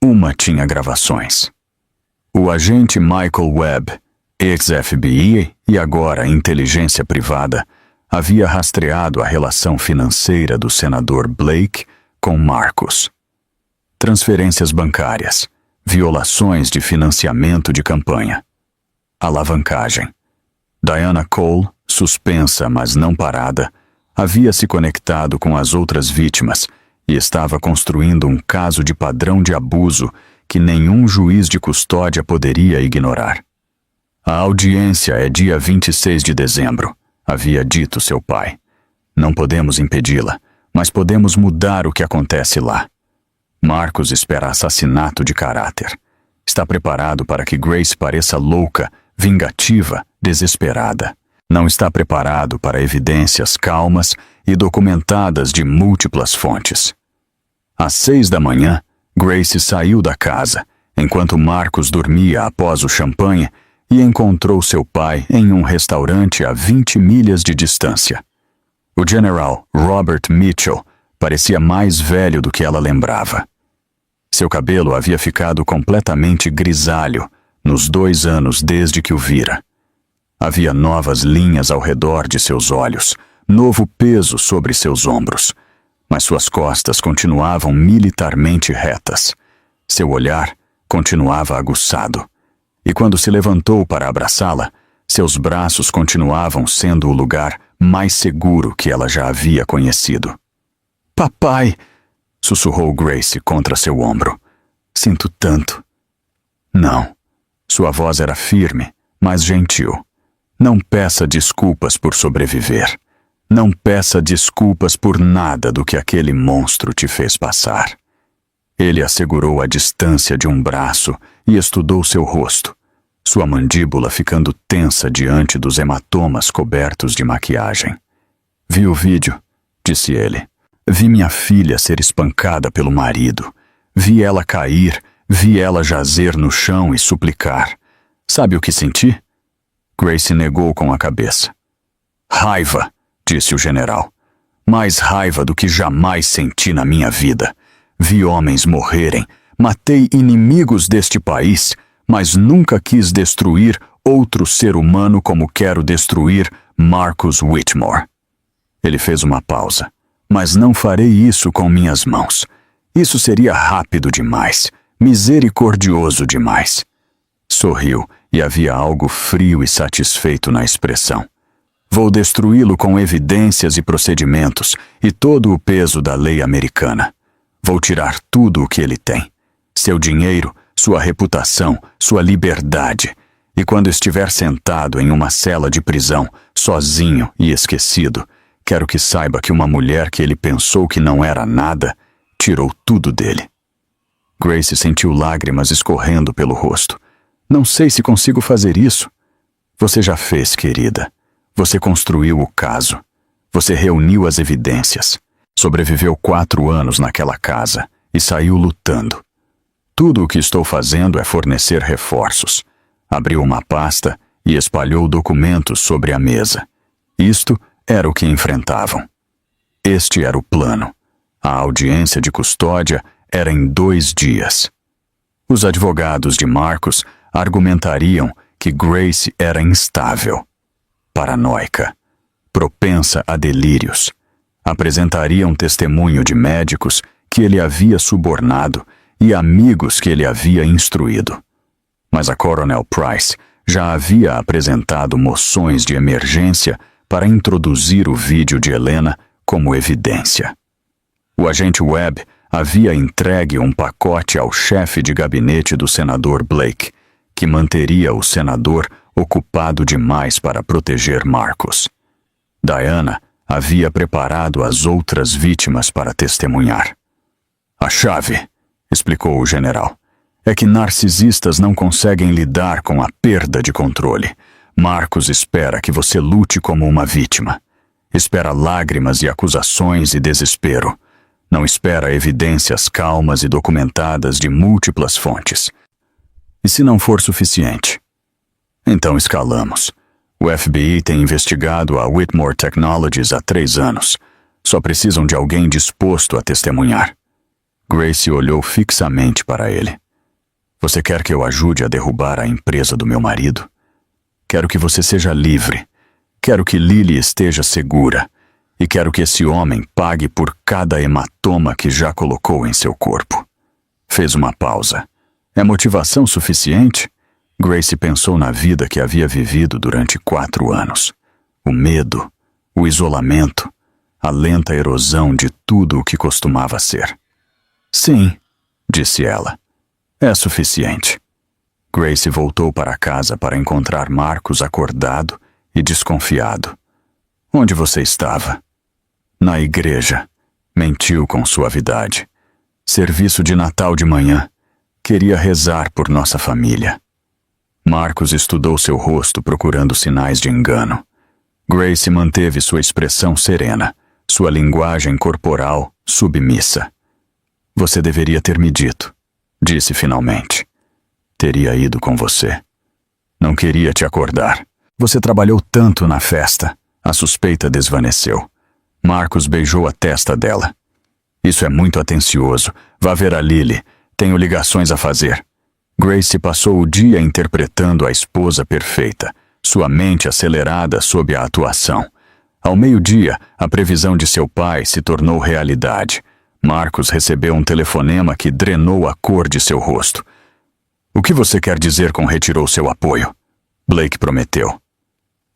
Uma tinha gravações. O agente Michael Webb, ex-FBI e agora inteligência privada, havia rastreado a relação financeira do senador Blake com Marcos. Transferências bancárias, violações de financiamento de campanha, alavancagem. Diana Cole, suspensa mas não parada, havia se conectado com as outras vítimas e estava construindo um caso de padrão de abuso que nenhum juiz de custódia poderia ignorar. A audiência é dia 26 de dezembro, havia dito seu pai. Não podemos impedi-la, mas podemos mudar o que acontece lá. Marcos espera assassinato de caráter. Está preparado para que Grace pareça louca, vingativa, desesperada. Não está preparado para evidências calmas e documentadas de múltiplas fontes. Às 6 da manhã, Grace saiu da casa, enquanto Marcos dormia após o champanhe, e encontrou seu pai em um restaurante a 20 milhas de distância. O general Robert Mitchell parecia mais velho do que ela lembrava. Seu cabelo havia ficado completamente grisalho nos 2 anos desde que o vira. Havia novas linhas ao redor de seus olhos, novo peso sobre seus ombros, mas suas costas continuavam militarmente retas. Seu olhar continuava aguçado, e quando se levantou para abraçá-la, seus braços continuavam sendo o lugar mais seguro que ela já havia conhecido. "Papai!" sussurrou Grace contra seu ombro. "Sinto tanto." Não. Sua voz era firme, mas gentil. Não peça desculpas por sobreviver. Não peça desculpas por nada do que aquele monstro te fez passar. Ele a segurou à distância de um braço e estudou seu rosto, sua mandíbula ficando tensa diante dos hematomas cobertos de maquiagem. "Vi o vídeo", disse ele. "Vi minha filha ser espancada pelo marido. Vi ela cair, Vi ela jazer no chão e suplicar. Sabe o que senti? Grace negou com a cabeça. Raiva, disse o general. Mais raiva do que jamais senti na minha vida. Vi homens morrerem, matei inimigos deste país, mas nunca quis destruir outro ser humano como quero destruir Marcus Whitmore. Ele fez uma pausa. Mas não farei isso com minhas mãos. Isso seria rápido demais, misericordioso demais. Sorriu e havia algo frio e satisfeito na expressão. Vou destruí-lo com evidências e procedimentos e todo o peso da lei americana. Vou tirar tudo o que ele tem. Seu dinheiro, sua reputação, sua liberdade. E quando estiver sentado em uma cela de prisão, sozinho e esquecido, quero que saiba que uma mulher que ele pensou que não era nada, tirou tudo dele. Grace sentiu lágrimas escorrendo pelo rosto. Não sei se consigo fazer isso. Você já fez, querida. Você construiu o caso. Você reuniu as evidências. Sobreviveu 4 anos naquela casa e saiu lutando. Tudo o que estou fazendo é fornecer reforços. Abriu uma pasta e espalhou documentos sobre a mesa. Isto era o que enfrentavam. Este era o plano. A audiência de custódia era em 2 dias. Os advogados de Marcus argumentariam que Grace era instável, paranoica, propensa a delírios. Apresentariam testemunho de médicos que ele havia subornado e amigos que ele havia instruído. Mas a Coronel Price já havia apresentado moções de emergência para introduzir o vídeo de Helena como evidência. O agente Webb havia entregue um pacote ao chefe de gabinete do senador Blake, que manteria o senador ocupado demais para proteger Marcus. Diana havia preparado as outras vítimas para testemunhar. A chave, explicou o general, é que narcisistas não conseguem lidar com a perda de controle. Marcus espera que você lute como uma vítima. Espera lágrimas e acusações e desespero. Não espera evidências calmas e documentadas de múltiplas fontes. E se não for suficiente? Então escalamos. O FBI tem investigado a Whitmore Technologies há 3 anos. Só precisam de alguém disposto a testemunhar. Grace olhou fixamente para ele. Você quer que eu ajude a derrubar a empresa do meu marido? Quero que você seja livre. Quero que Lily esteja segura. E quero que esse homem pague por cada hematoma que já colocou em seu corpo. Fez uma pausa. É motivação suficiente? Grace pensou na vida que havia vivido durante 4 anos. O medo, o isolamento, a lenta erosão de tudo o que costumava ser. Sim, disse ela. É suficiente. Grace voltou para casa para encontrar Marcus acordado e desconfiado. Onde você estava? Na igreja. Mentiu com suavidade. Serviço de Natal de manhã. Queria rezar por nossa família. Marcus estudou seu rosto procurando sinais de engano. Grace manteve sua expressão serena, sua linguagem corporal submissa. Você deveria ter me dito, disse finalmente. Teria ido com você. Não queria te acordar. Você trabalhou tanto na festa. A suspeita desvaneceu. Marcus beijou a testa dela. Isso é muito atencioso. Vá ver a Lily. Tenho ligações a fazer. Grace passou o dia interpretando a esposa perfeita, sua mente acelerada sob a atuação. Ao meio-dia, a previsão de seu pai se tornou realidade. Marcus recebeu um telefonema que drenou a cor de seu rosto. O que você quer dizer com retirou seu apoio? Blake prometeu.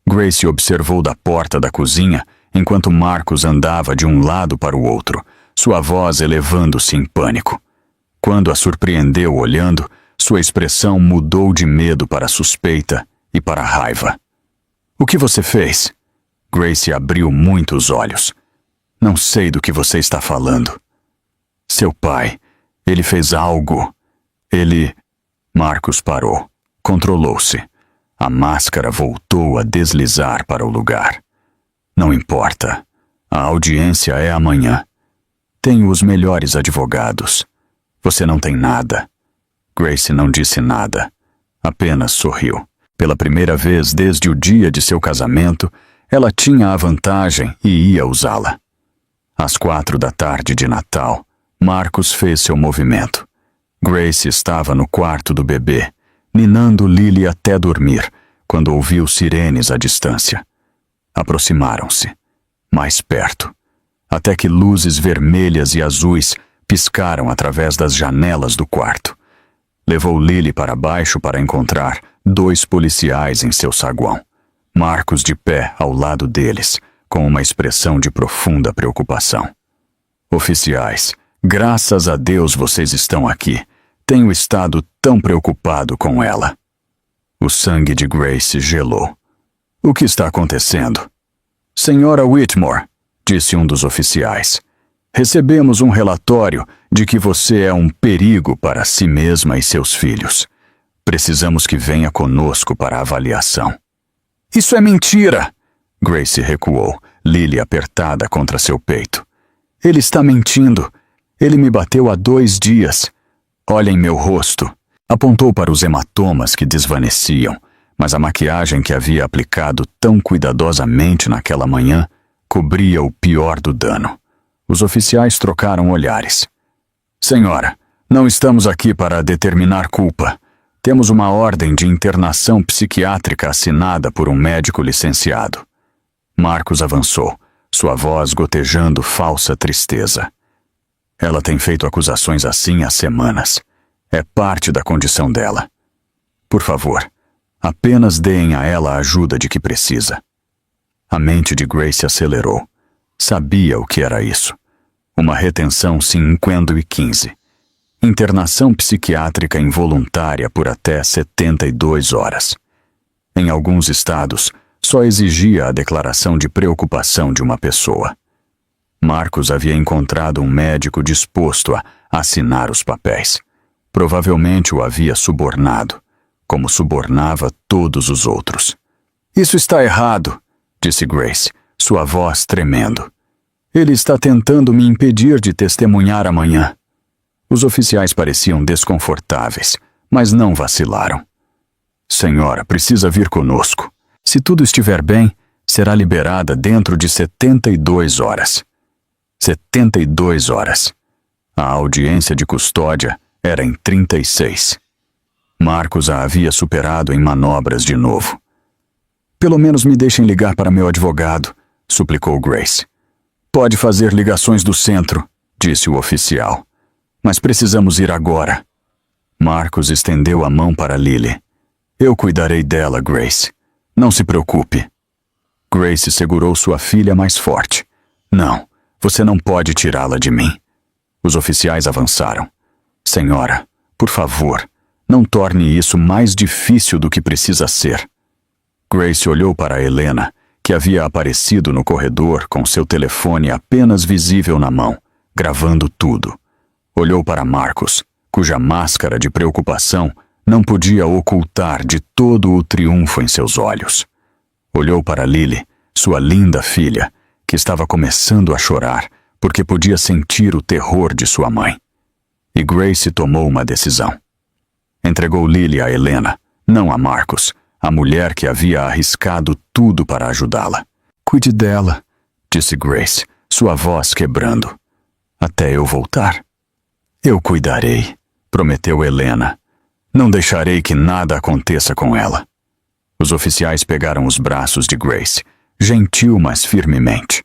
Grace observou da porta da cozinha enquanto Marcus andava de um lado para o outro, sua voz elevando-se em pânico. Quando a surpreendeu olhando, sua expressão mudou de medo para suspeita e para raiva. O que você fez? Grace abriu muito os olhos. Não sei do que você está falando. Seu pai, ele fez algo. Ele... Marcus parou. Controlou-se. A máscara voltou a deslizar para o lugar. Não importa. A audiência é amanhã. Tenho os melhores advogados. Você não tem nada. Grace não disse nada. Apenas sorriu. Pela primeira vez desde o dia de seu casamento, ela tinha a vantagem e ia usá-la. Às 4 da tarde de Natal, Marcus fez seu movimento. Grace estava no quarto do bebê, ninando Lily até dormir, quando ouviu sirenes à distância. Aproximaram-se, mais perto, até que luzes vermelhas e azuis piscaram através das janelas do quarto. Levou Lily para baixo para encontrar 2 policiais em seu saguão. Marcus de pé ao lado deles, com uma expressão de profunda preocupação. Oficiais, graças a Deus vocês estão aqui. Tenho estado tão preocupado com ela. O sangue de Grace gelou. O que está acontecendo? Senhora Whitmore, disse um dos oficiais, recebemos um relatório de que você é um perigo para si mesma e seus filhos. Precisamos que venha conosco para a avaliação. Isso é mentira! Grace recuou, Lily apertada contra seu peito. Ele está mentindo. Ele me bateu há 2 dias. Olhem meu rosto. Apontou para os hematomas que desvaneciam, mas a maquiagem que havia aplicado tão cuidadosamente naquela manhã cobria o pior do dano. Os oficiais trocaram olhares. Senhora, não estamos aqui para determinar culpa. Temos uma ordem de internação psiquiátrica assinada por um médico licenciado. Marcus avançou, sua voz gotejando falsa tristeza. Ela tem feito acusações assim há semanas. É parte da condição dela. Por favor, apenas deem a ela a ajuda de que precisa. A mente de Grace acelerou. Sabia o que era isso. Uma retenção 515. Internação psiquiátrica involuntária por até 72 horas. Em alguns estados, só exigia a declaração de preocupação de uma pessoa. Marcus havia encontrado um médico disposto a assinar os papéis. Provavelmente o havia subornado, como subornava todos os outros. Isso está errado, disse Grace, sua voz tremendo. Ele está tentando me impedir de testemunhar amanhã. Os oficiais pareciam desconfortáveis, mas não vacilaram. Senhora, precisa vir conosco. Se tudo estiver bem, será liberada dentro de 72 horas. 72 horas. A audiência de custódia era em 36. Marcus a havia superado em manobras de novo. Pelo menos me deixem ligar para meu advogado, suplicou Grace. Pode fazer ligações do centro, disse o oficial. Mas precisamos ir agora. Marcus estendeu a mão para Lily. Eu cuidarei dela, Grace. Não se preocupe. Grace segurou sua filha mais forte. Não, você não pode tirá-la de mim. Os oficiais avançaram. Senhora, por favor, não torne isso mais difícil do que precisa ser. Grace olhou para Helena, que havia aparecido no corredor com seu telefone apenas visível na mão, gravando tudo. Olhou para Marcus, cuja máscara de preocupação não podia ocultar de todo o triunfo em seus olhos. Olhou para Lily, sua linda filha, que estava começando a chorar porque podia sentir o terror de sua mãe. E Grace tomou uma decisão. Entregou Lily a Helena, não a Marcus, a mulher que havia arriscado tudo para ajudá-la. Cuide dela, disse Grace, sua voz quebrando. Até eu voltar. Eu cuidarei, prometeu Helena. Não deixarei que nada aconteça com ela. Os oficiais pegaram os braços de Grace, gentil mas firmemente.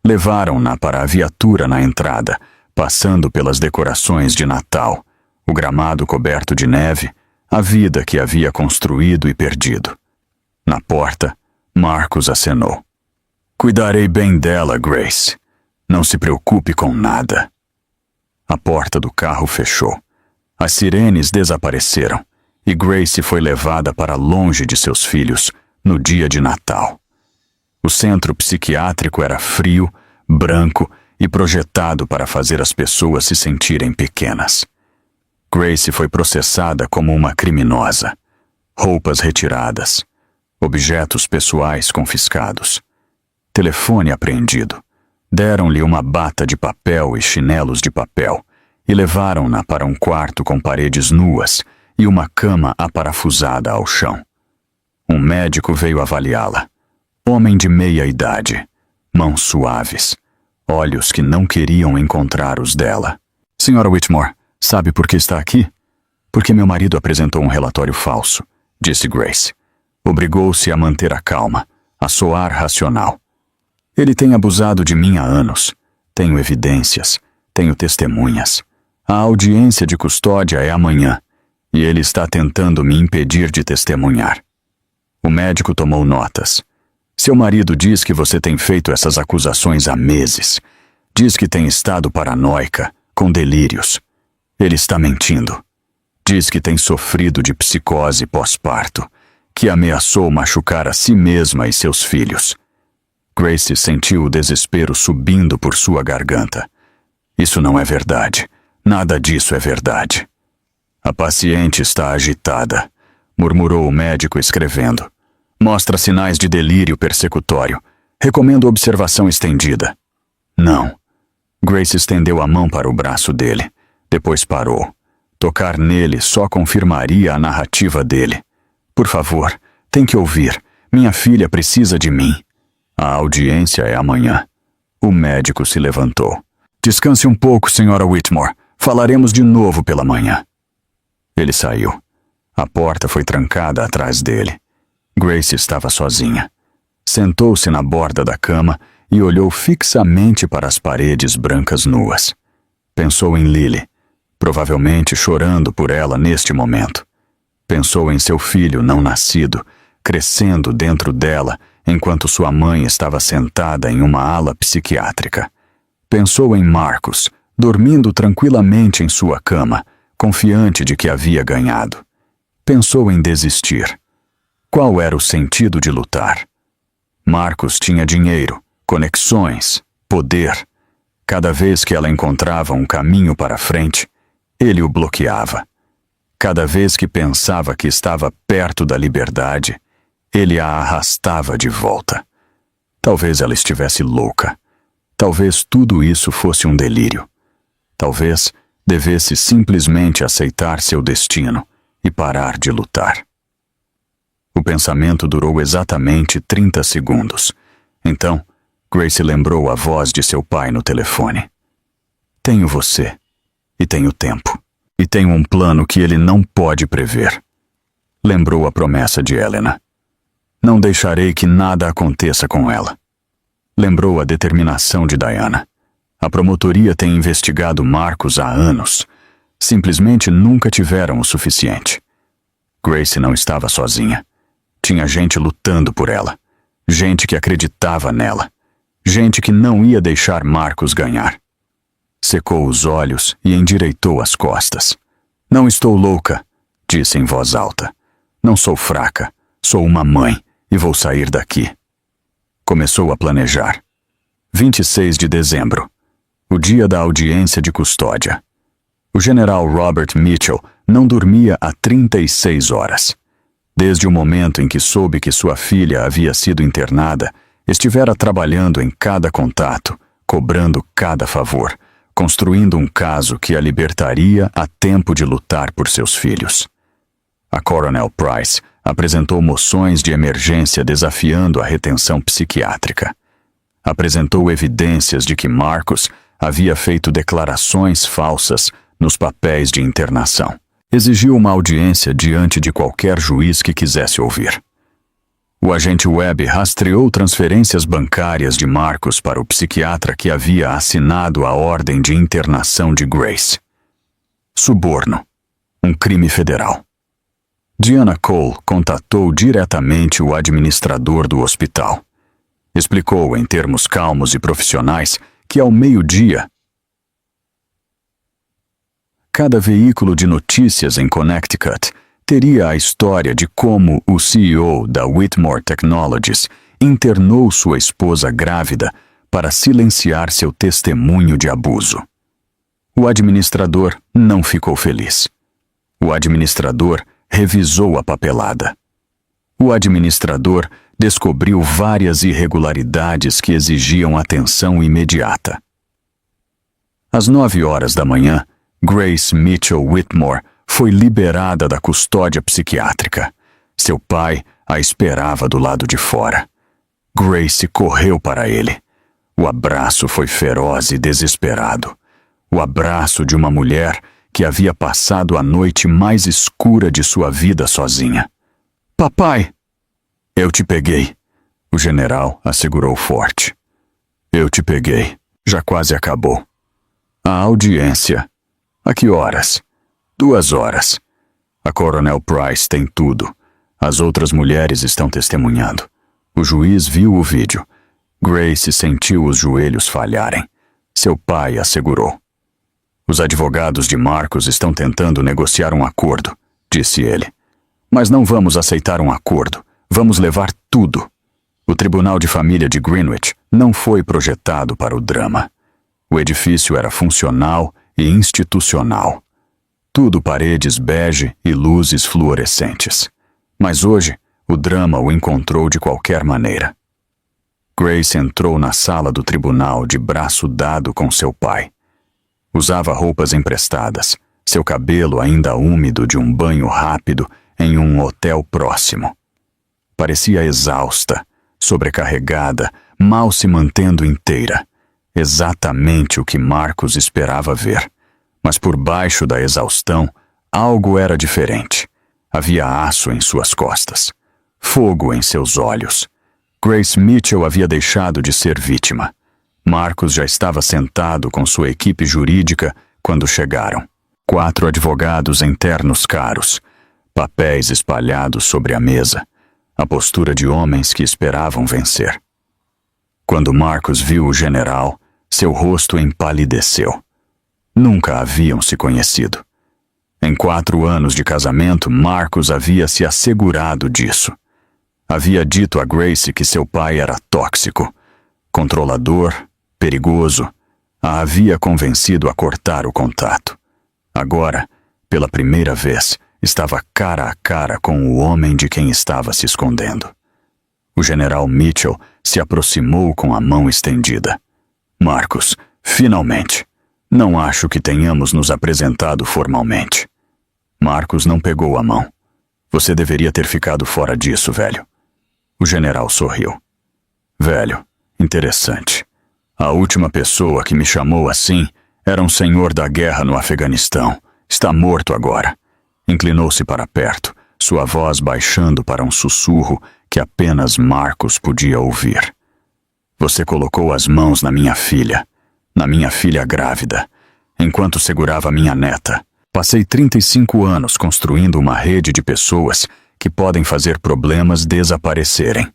Levaram-na para a viatura na entrada, passando pelas decorações de Natal, o gramado coberto de neve, a vida que havia construído e perdido. Na porta, Marcus acenou. Cuidarei bem dela, Grace. Não se preocupe com nada. A porta do carro fechou. As sirenes desapareceram e Grace foi levada para longe de seus filhos no dia de Natal. O centro psiquiátrico era frio, branco e projetado para fazer as pessoas se sentirem pequenas. Grace foi processada como uma criminosa. Roupas retiradas, objetos pessoais confiscados, telefone apreendido. Deram-lhe uma bata de papel e chinelos de papel e levaram-na para um quarto com paredes nuas e uma cama aparafusada ao chão. Um médico veio avaliá-la. Homem de meia idade, mãos suaves, olhos que não queriam encontrar os dela. Senhora Whitmore, sabe por que está aqui? Porque meu marido apresentou um relatório falso, disse Grace. Obrigou-se a manter a calma, a soar racional. Ele tem abusado de mim há anos. Tenho evidências, tenho testemunhas. A audiência de custódia é amanhã, e ele está tentando me impedir de testemunhar. O médico tomou notas. Seu marido diz que você tem feito essas acusações há meses. Diz que tem estado paranoica, com delírios. Ele está mentindo. Diz que tem sofrido de psicose pós-parto, que ameaçou machucar a si mesma e seus filhos. Grace sentiu o desespero subindo por sua garganta. Isso não é verdade. Nada disso é verdade. A paciente está agitada, murmurou o médico escrevendo. Mostra sinais de delírio persecutório. Recomendo observação estendida. Não. Grace estendeu a mão para o braço dele. Depois parou. Tocar nele só confirmaria a narrativa dele. Por favor, tem que ouvir. Minha filha precisa de mim. A audiência é amanhã. O médico se levantou. Descanse um pouco, senhora Whitmore. Falaremos de novo pela manhã. Ele saiu. A porta foi trancada atrás dele. Grace estava sozinha. Sentou-se na borda da cama e olhou fixamente para as paredes brancas nuas. Pensou em Lily, provavelmente chorando por ela neste momento. Pensou em seu filho não nascido, crescendo dentro dela enquanto sua mãe estava sentada em uma ala psiquiátrica. Pensou em Marcus, dormindo tranquilamente em sua cama, confiante de que havia ganhado. Pensou em desistir. Qual era o sentido de lutar? Marcus tinha dinheiro, conexões, poder. Cada vez que ela encontrava um caminho para frente, ele o bloqueava. Cada vez que pensava que estava perto da liberdade, ele a arrastava de volta. Talvez ela estivesse louca. Talvez tudo isso fosse um delírio. Talvez devesse simplesmente aceitar seu destino e parar de lutar. O pensamento durou exatamente 30 segundos. Então, Grace lembrou a voz de seu pai no telefone. Tenho você, e tenho tempo, e tenho um plano que ele não pode prever. Lembrou a promessa de Helena. Não deixarei que nada aconteça com ela. Lembrou a determinação de Diana. A promotoria tem investigado Marcus há anos. Simplesmente nunca tiveram o suficiente. Grace não estava sozinha. Tinha gente lutando por ela. Gente que acreditava nela. Gente que não ia deixar Marcus ganhar. Secou os olhos e endireitou as costas. Não estou louca, disse em voz alta. Não sou fraca. Sou uma mãe e vou sair daqui. Começou a planejar. 26 de dezembro. O dia da audiência de custódia. O general Robert Mitchell não dormia há 36 horas. Desde o momento em que soube que sua filha havia sido internada, estivera trabalhando em cada contato, cobrando cada favor, construindo um caso que a libertaria a tempo de lutar por seus filhos. A Coronel Price apresentou moções de emergência desafiando a retenção psiquiátrica. Apresentou evidências de que Marcus havia feito declarações falsas nos papéis de internação. Exigiu uma audiência diante de qualquer juiz que quisesse ouvir. O agente Webb rastreou transferências bancárias de Marcus para o psiquiatra que havia assinado a ordem de internação de Grace. Suborno. Um crime federal. Diana Cole contatou diretamente o administrador do hospital. Explicou em termos calmos e profissionais que ao meio-dia, cada veículo de notícias em Connecticut teria a história de como o CEO da Whitmore Technologies internou sua esposa grávida para silenciar seu testemunho de abuso. O administrador não ficou feliz. O administrador revisou a papelada. O administrador descobriu várias irregularidades que exigiam atenção imediata. Às 9 horas da manhã, Grace Mitchell Whitmore foi liberada da custódia psiquiátrica. Seu pai a esperava do lado de fora. Grace correu para ele. O abraço foi feroz e desesperado. O abraço de uma mulher que havia passado a noite mais escura de sua vida sozinha. Papai! Eu te peguei, o general assegurou forte. Eu te peguei. Já quase acabou. A audiência. A que horas? 2 horas. A Coronel Price tem tudo. As outras mulheres estão testemunhando. O juiz viu o vídeo. Grace sentiu os joelhos falharem. Seu pai assegurou. Os advogados de Marcus estão tentando negociar um acordo, disse ele. Mas não vamos aceitar um acordo. Vamos levar tudo. O Tribunal de Família de Greenwich não foi projetado para o drama. O edifício era funcional e institucional. Tudo paredes bege e luzes fluorescentes. Mas hoje, o drama o encontrou de qualquer maneira. Grace entrou na sala do tribunal de braço dado com seu pai. Usava roupas emprestadas, seu cabelo ainda úmido de um banho rápido em um hotel próximo. Parecia exausta, sobrecarregada, mal se mantendo inteira. Exatamente o que Marcus esperava ver. Mas por baixo da exaustão, algo era diferente. Havia aço em suas costas, fogo em seus olhos. Grace Mitchell havia deixado de ser vítima. Marcus já estava sentado com sua equipe jurídica quando chegaram. 4 advogados internos caros, papéis espalhados sobre a mesa, a postura de homens que esperavam vencer. Quando Marcus viu o general, seu rosto empalideceu. Nunca haviam se conhecido. Em 4 anos de casamento, Marcus havia se assegurado disso. Havia dito a Grace que seu pai era tóxico, controlador, perigoso. A havia convencido a cortar o contato. Agora, pela primeira vez, estava cara a cara com o homem de quem estava se escondendo. O general Mitchell se aproximou com a mão estendida. Marcus, finalmente. Não acho que tenhamos nos apresentado formalmente. Marcus não pegou a mão. Você deveria ter ficado fora disso, velho. O general sorriu. Velho, interessante. A última pessoa que me chamou assim era um senhor da guerra no Afeganistão. Está morto agora. Inclinou-se para perto, sua voz baixando para um sussurro que apenas Marcus podia ouvir. Você colocou as mãos na minha filha grávida, enquanto segurava minha neta. Passei 35 anos construindo uma rede de pessoas que podem fazer problemas desaparecerem.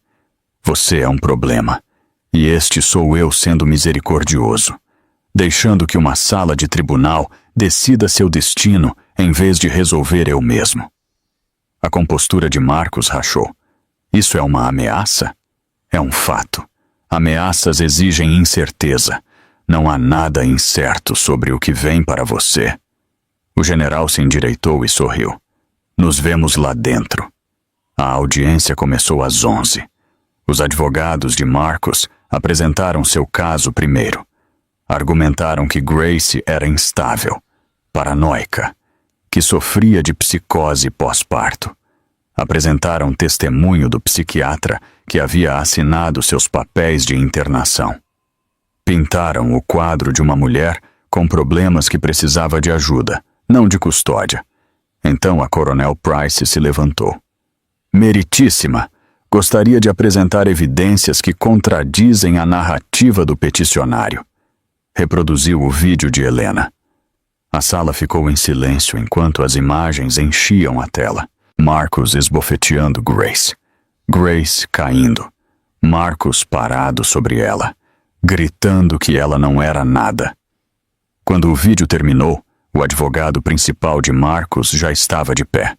Você é um problema, e este sou eu sendo misericordioso, deixando que uma sala de tribunal decida seu destino em vez de resolver eu mesmo. A compostura de Marcus rachou. Isso é uma ameaça? É um fato. Ameaças exigem incerteza. Não há nada incerto sobre o que vem para você. O general se endireitou e sorriu. Nos vemos lá dentro. A audiência começou às 11. Os advogados de Marcus apresentaram seu caso primeiro. Argumentaram que Grace era instável, paranoica, que sofria de psicose pós-parto. Apresentaram testemunho do psiquiatra que havia assinado seus papéis de internação. Pintaram o quadro de uma mulher com problemas que precisava de ajuda, não de custódia. Então a Coronel Price se levantou. Meritíssima, gostaria de apresentar evidências que contradizem a narrativa do peticionário. Reproduziu o vídeo de Helena. A sala ficou em silêncio enquanto as imagens enchiam a tela. Marcus esbofeteando Grace. Grace caindo. Marcus parado sobre ela, gritando que ela não era nada. Quando o vídeo terminou, o advogado principal de Marcus já estava de pé.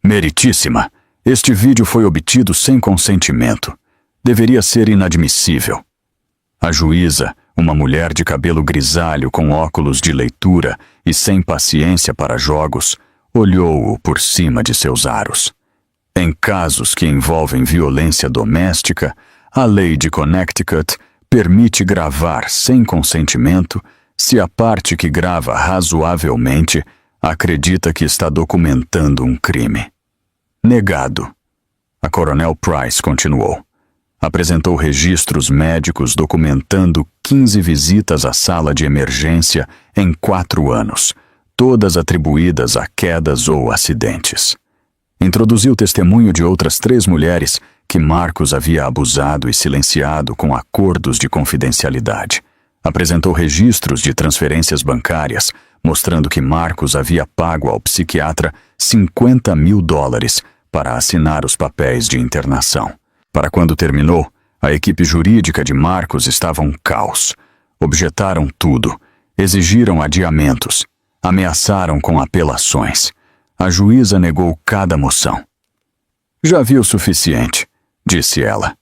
Meritíssima, este vídeo foi obtido sem consentimento. Deveria ser inadmissível. A juíza, uma mulher de cabelo grisalho com óculos de leitura e sem paciência para jogos, olhou-o por cima de seus aros. Em casos que envolvem violência doméstica, a lei de Connecticut permite gravar sem consentimento se a parte que grava razoavelmente acredita que está documentando um crime. Negado. A Coronel Price continuou. Apresentou registros médicos documentando 15 visitas à sala de emergência em 4 anos, todas atribuídas a quedas ou acidentes. Introduziu testemunho de outras 3 mulheres que Marcus havia abusado e silenciado com acordos de confidencialidade. Apresentou registros de transferências bancárias, mostrando que Marcus havia pago ao psiquiatra $50.000 para assinar os papéis de internação. Para quando terminou, a equipe jurídica de Marcus estava um caos. Objetaram tudo, exigiram adiamentos, ameaçaram com apelações. A juíza negou cada moção. Já vi o suficiente, disse ela.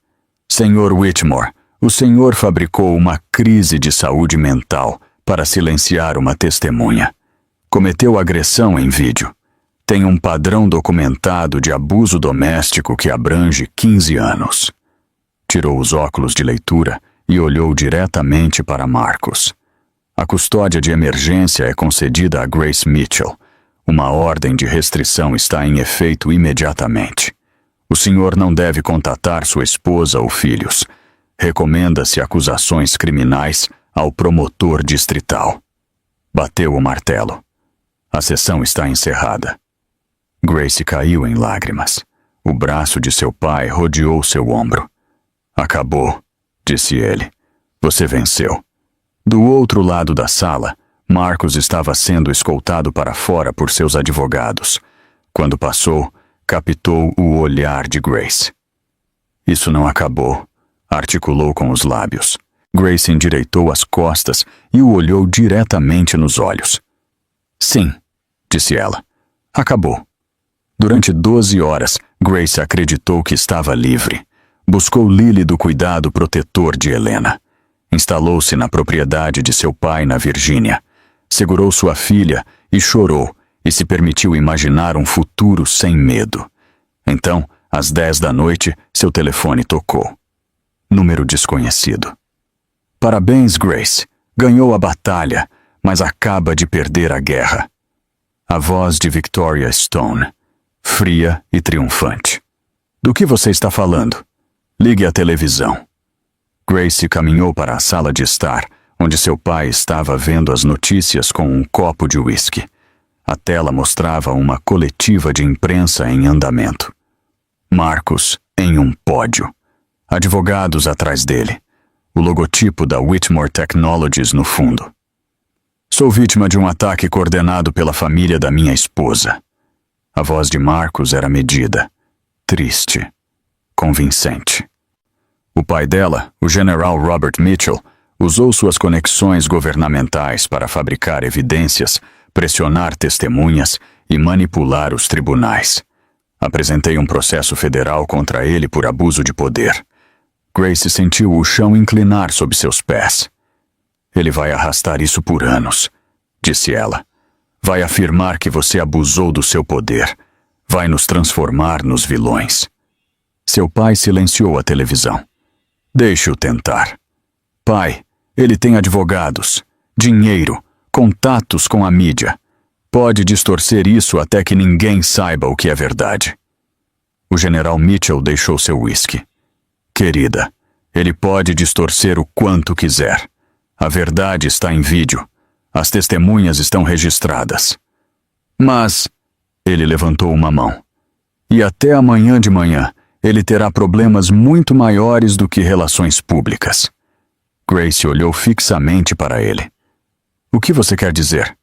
Senhor Whitmore, o senhor fabricou uma crise de saúde mental para silenciar uma testemunha. Cometeu agressão em vídeo. Tem um padrão documentado de abuso doméstico que abrange 15 anos. Tirou os óculos de leitura e olhou diretamente para Marcus. A custódia de emergência é concedida a Grace Mitchell. Uma ordem de restrição está em efeito imediatamente. O senhor não deve contatar sua esposa ou filhos. Recomenda-se acusações criminais ao promotor distrital. Bateu o martelo. A sessão está encerrada. Grace caiu em lágrimas. O braço de seu pai rodeou seu ombro. Acabou, disse ele. Você venceu. Do outro lado da sala, Marcus estava sendo escoltado para fora por seus advogados. Quando passou, captou o olhar de Grace. Isso não acabou, articulou com os lábios. Grace endireitou as costas e o olhou diretamente nos olhos. Sim, disse ela. Acabou. Durante 12 horas, Grace acreditou que estava livre. Buscou Lily do cuidado protetor de Helena. Instalou-se na propriedade de seu pai na Virgínia. Segurou sua filha e chorou e se permitiu imaginar um futuro sem medo. Então, às 10 da noite, seu telefone tocou. Número desconhecido. Parabéns, Grace. Ganhou a batalha, mas acaba de perder a guerra. A voz de Victoria Stone, fria e triunfante. Do que você está falando? Ligue a televisão. Grace caminhou para a sala de estar, onde seu pai estava vendo as notícias com um copo de uísque. A tela mostrava uma coletiva de imprensa em andamento. Marcus em um pódio. Advogados atrás dele. O logotipo da Whitmore Technologies no fundo. Sou vítima de um ataque coordenado pela família da minha esposa. A voz de Marcus era medida, triste, convincente. O pai dela, o general Robert Mitchell, usou suas conexões governamentais para fabricar evidências, pressionar testemunhas e manipular os tribunais. Apresentei um processo federal contra ele por abuso de poder. Grace sentiu o chão inclinar sob seus pés. Ele vai arrastar isso por anos, disse ela. Vai afirmar que você abusou do seu poder. Vai nos transformar nos vilões. Seu pai silenciou a televisão. Deixe-o tentar. Pai, ele tem advogados, dinheiro, contatos com a mídia. Pode distorcer isso até que ninguém saiba o que é verdade. O general Mitchell deixou seu uísque. Querida, ele pode distorcer o quanto quiser. A verdade está em vídeo. As testemunhas estão registradas. Mas... Ele levantou uma mão. E até amanhã de manhã, ele terá problemas muito maiores do que relações públicas. Grace olhou fixamente para ele. O que você quer dizer?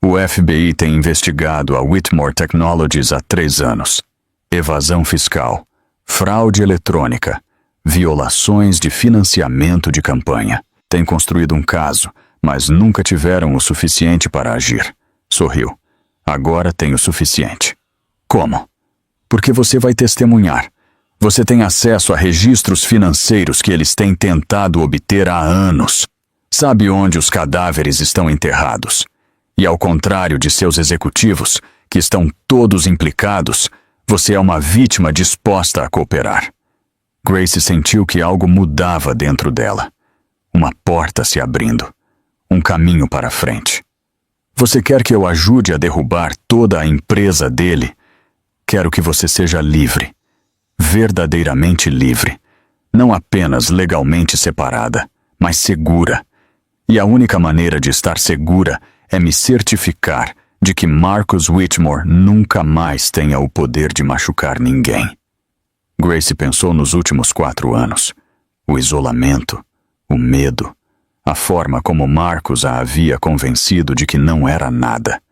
O FBI tem investigado a Whitmore Technologies há 3 anos. Evasão fiscal, fraude eletrônica, violações de financiamento de campanha. Tem construído um caso, mas nunca tiveram o suficiente para agir. Sorriu. Agora tem o suficiente. Como? Porque você vai testemunhar. Você tem acesso a registros financeiros que eles têm tentado obter há anos. Sabe onde os cadáveres estão enterrados. E ao contrário de seus executivos, que estão todos implicados, você é uma vítima disposta a cooperar. Grace sentiu que algo mudava dentro dela. Uma porta se abrindo. um caminho para frente. Você quer que eu ajude a derrubar toda a empresa dele? Quero que você seja livre, verdadeiramente livre, não apenas legalmente separada, mas segura. E a única maneira de estar segura é me certificar de que Marcus Whitmore nunca mais tenha o poder de machucar ninguém. Grace pensou nos últimos 4 anos. O isolamento, o medo, a forma como Marcus a havia convencido de que não era nada.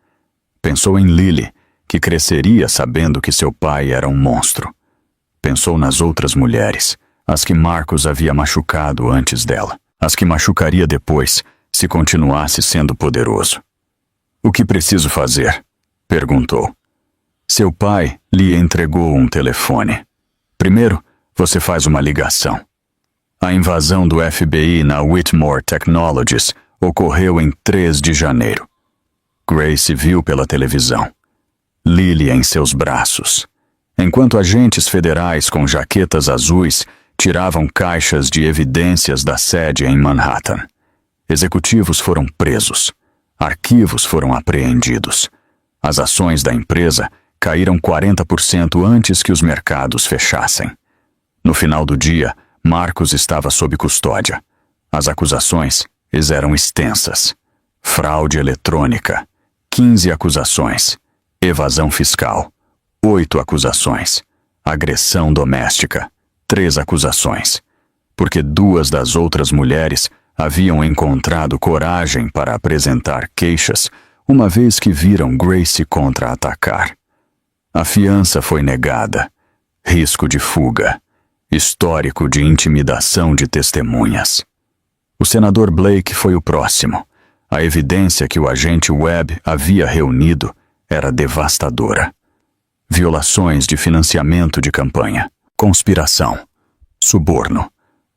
Pensou em Lily, que cresceria sabendo que seu pai era um monstro. Pensou nas outras mulheres, as que Marcus havia machucado antes dela, as que machucaria depois, se continuasse sendo poderoso. O que preciso fazer? Perguntou. Seu pai lhe entregou um telefone. Primeiro, você faz uma ligação. A invasão do FBI na Whitmore Technologies ocorreu em 3 de janeiro. Grace viu pela televisão. Lily em seus braços. Enquanto agentes federais com jaquetas azuis tiravam caixas de evidências da sede em Manhattan. Executivos foram presos. Arquivos foram apreendidos. As ações da empresa caíram 40% antes que os mercados fechassem. No final do dia, Marcus estava sob custódia. As acusações eram extensas. Fraude eletrônica, 15 acusações. Evasão fiscal, 8 acusações. Agressão doméstica, 3 acusações. Porque 2 das outras mulheres haviam encontrado coragem para apresentar queixas, uma vez que viram Grace contra-atacar. A fiança foi negada. Risco de fuga. Histórico de intimidação de testemunhas. O senador Blake foi o próximo. A evidência que o agente Webb havia reunido era devastadora. Violações de financiamento de campanha, conspiração, suborno.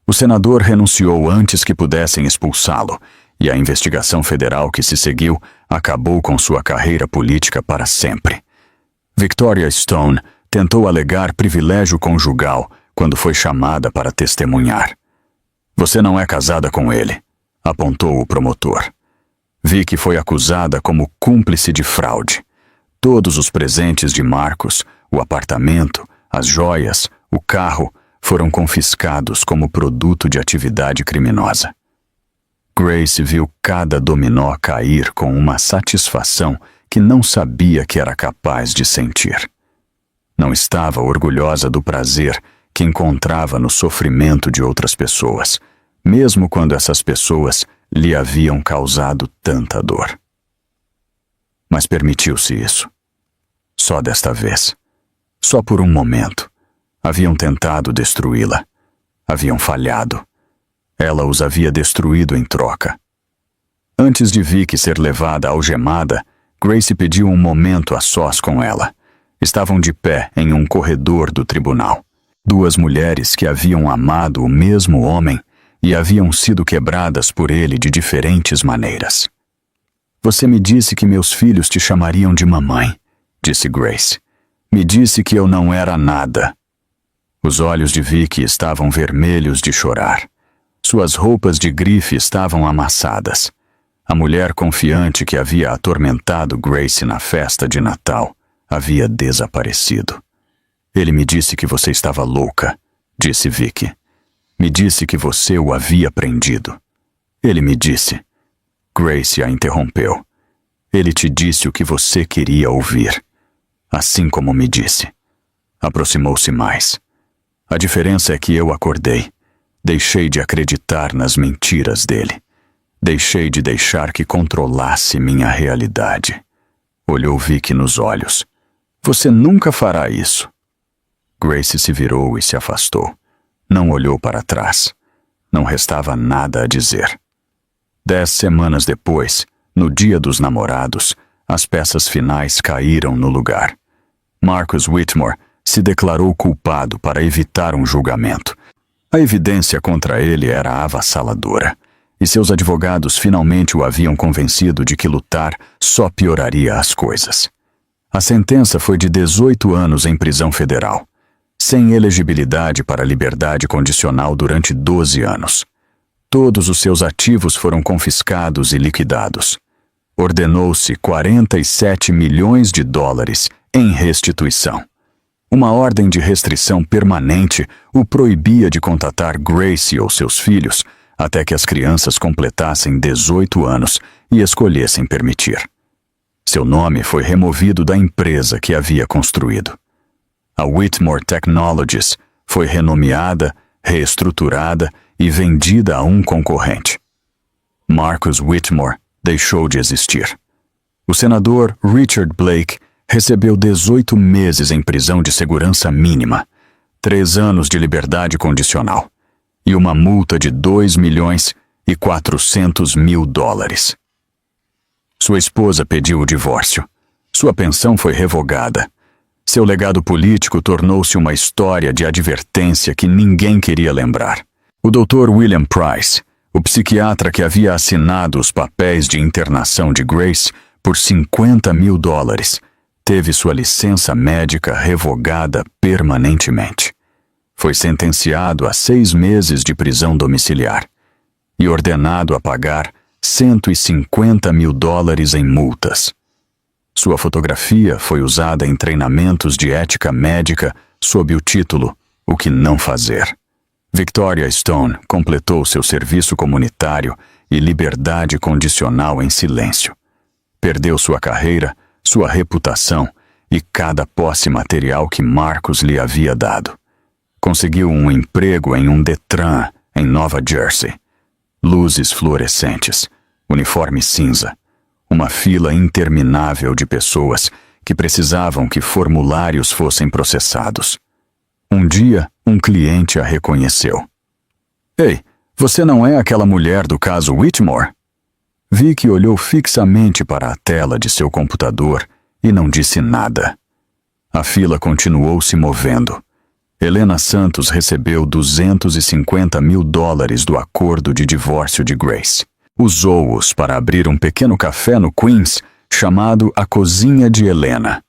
O senador renunciou antes que pudessem expulsá-lo, e a investigação federal que se seguiu acabou com sua carreira política para sempre. Victoria Stone tentou alegar privilégio conjugal quando foi chamada para testemunhar. Você não é casada com ele, apontou o promotor. Vicky foi acusada como cúmplice de fraude. Todos os presentes de Marcus, o apartamento, as joias, o carro, foram confiscados como produto de atividade criminosa. Grace viu cada dominó cair com uma satisfação que não sabia que era capaz de sentir. Não estava orgulhosa do prazer que encontrava no sofrimento de outras pessoas, mesmo quando essas pessoas lhe haviam causado tanta dor. Mas permitiu-se isso. Só desta vez. Só por um momento. Haviam tentado destruí-la. Haviam falhado. Ela os havia destruído em troca. Antes de Vicky ser levada algemada, Grace pediu um momento a sós com ela. Estavam de pé em um corredor do tribunal. 2 mulheres que haviam amado o mesmo homem e haviam sido quebradas por ele de diferentes maneiras. Você me disse que meus filhos te chamariam de mamãe, disse Grace. Me disse que eu não era nada. Os olhos de Vicky estavam vermelhos de chorar. Suas roupas de grife estavam amassadas. A mulher confiante que havia atormentado Grace na festa de Natal havia desaparecido. Ele me disse que você estava louca, disse Vicky. Me disse que você o havia prendido. Ele me disse. Grace a interrompeu. Ele te disse o que você queria ouvir. Assim como me disse. Aproximou-se mais. A diferença é que eu acordei. Deixei de acreditar nas mentiras dele. Deixei de deixar que controlasse minha realidade. Olhou Vicky nos olhos. Você nunca fará isso. Grace se virou e se afastou. Não olhou para trás. Não restava nada a dizer. 10 semanas depois, no Dia dos Namorados, as peças finais caíram no lugar. Marcus Whitmore se declarou culpado para evitar um julgamento. A evidência contra ele era avassaladora, e seus advogados finalmente o haviam convencido de que lutar só pioraria as coisas. A sentença foi de 18 anos em prisão federal, sem elegibilidade para liberdade condicional durante 12 anos. Todos os seus ativos foram confiscados e liquidados. Ordenou-se 47 milhões de dólares em restituição. Uma ordem de restrição permanente o proibia de contatar Grace ou seus filhos até que as crianças completassem 18 anos e escolhessem permitir. Seu nome foi removido da empresa que havia construído. A Whitmore Technologies foi renomeada, reestruturada e vendida a um concorrente. Marcus Whitmore deixou de existir. O senador Richard Blake recebeu 18 meses em prisão de segurança mínima, 3 anos de liberdade condicional e uma multa de 2.400.000 dólares. Sua esposa pediu o divórcio. Sua pensão foi revogada. Seu legado político tornou-se uma história de advertência que ninguém queria lembrar. O Dr. William Price, o psiquiatra que havia assinado os papéis de internação de Grace por 50.000 dólares, teve sua licença médica revogada permanentemente. Foi sentenciado a 6 meses de prisão domiciliar e ordenado a pagar 150.000 dólares em multas. Sua fotografia foi usada em treinamentos de ética médica sob o título O que não fazer. Victoria Stone completou seu serviço comunitário e liberdade condicional em silêncio. Perdeu sua carreira, sua reputação e cada posse material que Marcus lhe havia dado. Conseguiu um emprego em um Detran, em Nova Jersey. Luzes fluorescentes, uniforme cinza, uma fila interminável de pessoas que precisavam que formulários fossem processados. Um dia, um cliente a reconheceu. Ei, você não é aquela mulher do caso Whitmore? Vicky olhou fixamente para a tela de seu computador e não disse nada. A fila continuou se movendo. Helena Santos recebeu 250.000 dólares do acordo de divórcio de Grace. Usou-os para abrir um pequeno café no Queens chamado A Cozinha de Helena.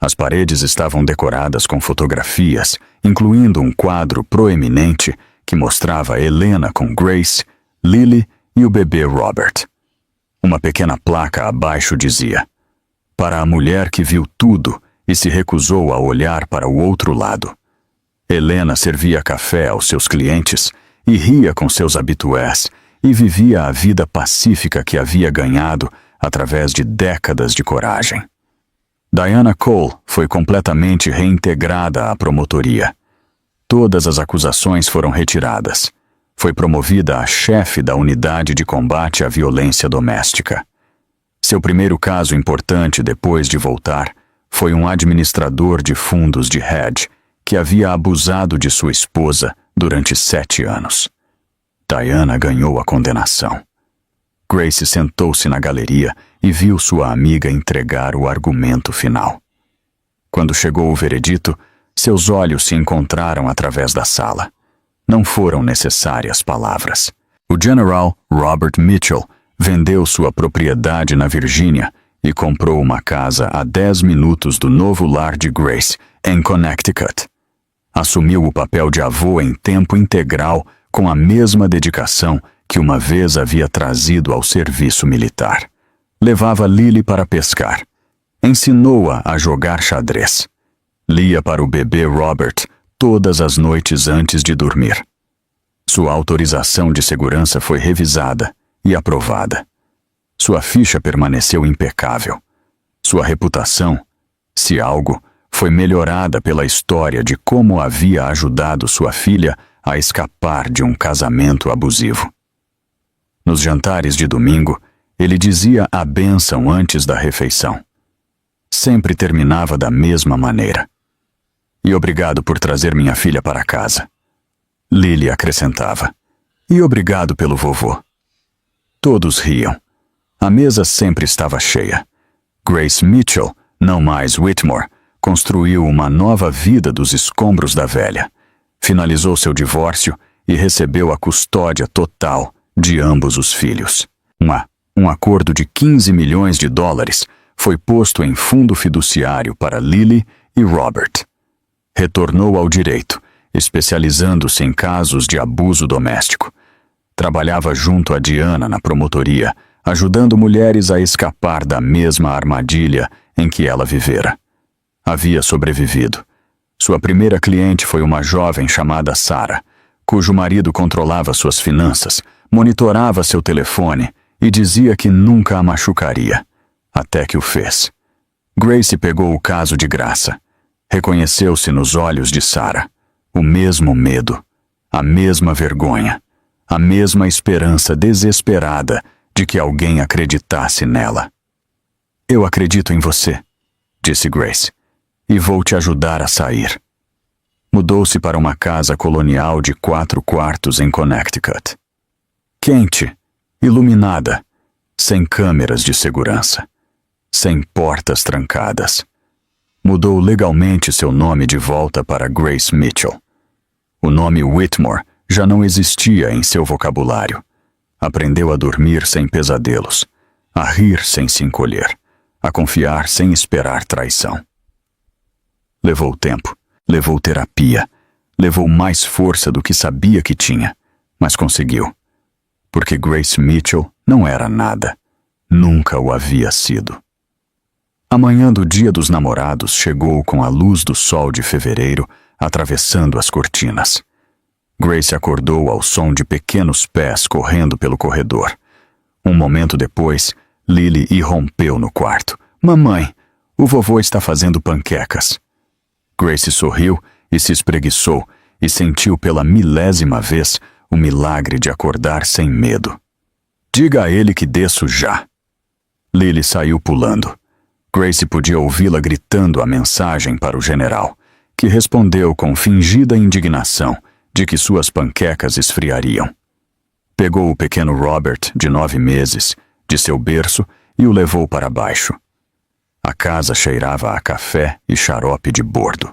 As paredes estavam decoradas com fotografias, incluindo um quadro proeminente que mostrava Helena com Grace, Lily e o bebê Robert. Uma pequena placa abaixo dizia: para a mulher que viu tudo e se recusou a olhar para o outro lado. Helena servia café aos seus clientes e ria com seus habitués e vivia a vida pacífica que havia ganhado através de décadas de coragem. Diana Cole foi completamente reintegrada à promotoria. Todas as acusações foram retiradas. Foi promovida a chefe da unidade de combate à violência doméstica. Seu primeiro caso importante depois de voltar foi um administrador de fundos de hedge que havia abusado de sua esposa durante 7 anos. Diana ganhou a condenação. Grace sentou-se na galeria e viu sua amiga entregar o argumento final. Quando chegou o veredito, seus olhos se encontraram através da sala. Não foram necessárias palavras. O General Robert Mitchell vendeu sua propriedade na Virgínia e comprou uma casa a 10 minutos do novo lar de Grace, em Connecticut. Assumiu o papel de avô em tempo integral com a mesma dedicação que uma vez havia trazido ao serviço militar. Levava Lily para pescar. Ensinou-a a jogar xadrez. Lia para o bebê Robert todas as noites antes de dormir. Sua autorização de segurança foi revisada e aprovada. Sua ficha permaneceu impecável. Sua reputação, se algo, foi melhorada pela história de como havia ajudado sua filha a escapar de um casamento abusivo. Nos jantares de domingo, ele dizia a bênção antes da refeição. Sempre terminava da mesma maneira. E obrigado por trazer minha filha para casa. Lily acrescentava. E obrigado pelo vovô. Todos riam. A mesa sempre estava cheia. Grace Mitchell, não mais Whitmore, construiu uma nova vida dos escombros da velha. Finalizou seu divórcio e recebeu a custódia total de ambos os filhos. Um acordo de 15 milhões de dólares foi posto em fundo fiduciário para Lily e Robert. Retornou ao direito, especializando-se em casos de abuso doméstico. Trabalhava junto a Diana na promotoria, ajudando mulheres a escapar da mesma armadilha em que ela vivera. Havia sobrevivido. Sua primeira cliente foi uma jovem chamada Sarah, cujo marido controlava suas finanças, monitorava seu telefone e dizia que nunca a machucaria, até que o fez. Grace pegou o caso de graça. Reconheceu-se nos olhos de Sarah o mesmo medo, a mesma vergonha, a mesma esperança desesperada de que alguém acreditasse nela. "Eu acredito em você", disse Grace, "e vou te ajudar a sair." Mudou-se para uma casa colonial de 4 quartos em Connecticut. Quente, iluminada, sem câmeras de segurança, sem portas trancadas. Mudou legalmente seu nome de volta para Grace Mitchell. O nome Whitmore já não existia em seu vocabulário. Aprendeu a dormir sem pesadelos, a rir sem se encolher, a confiar sem esperar traição. Levou tempo, levou terapia, levou mais força do que sabia que tinha, mas conseguiu. Porque Grace Mitchell não era nada, nunca o havia sido. A manhã do Dia dos Namorados chegou com a luz do sol de fevereiro atravessando as cortinas. Grace acordou ao som de pequenos pés correndo pelo corredor. Um momento depois, Lily irrompeu no quarto. "Mamãe, o vovô está fazendo panquecas." Grace sorriu e se espreguiçou e sentiu pela 1000ª vez o milagre de acordar sem medo. "Diga a ele que desço já." Lily saiu pulando. Grace podia ouvi-la gritando a mensagem para o general, que respondeu com fingida indignação de que suas panquecas esfriariam. Pegou o pequeno Robert, de 9 meses, de seu berço e o levou para baixo. A casa cheirava a café e xarope de bordo.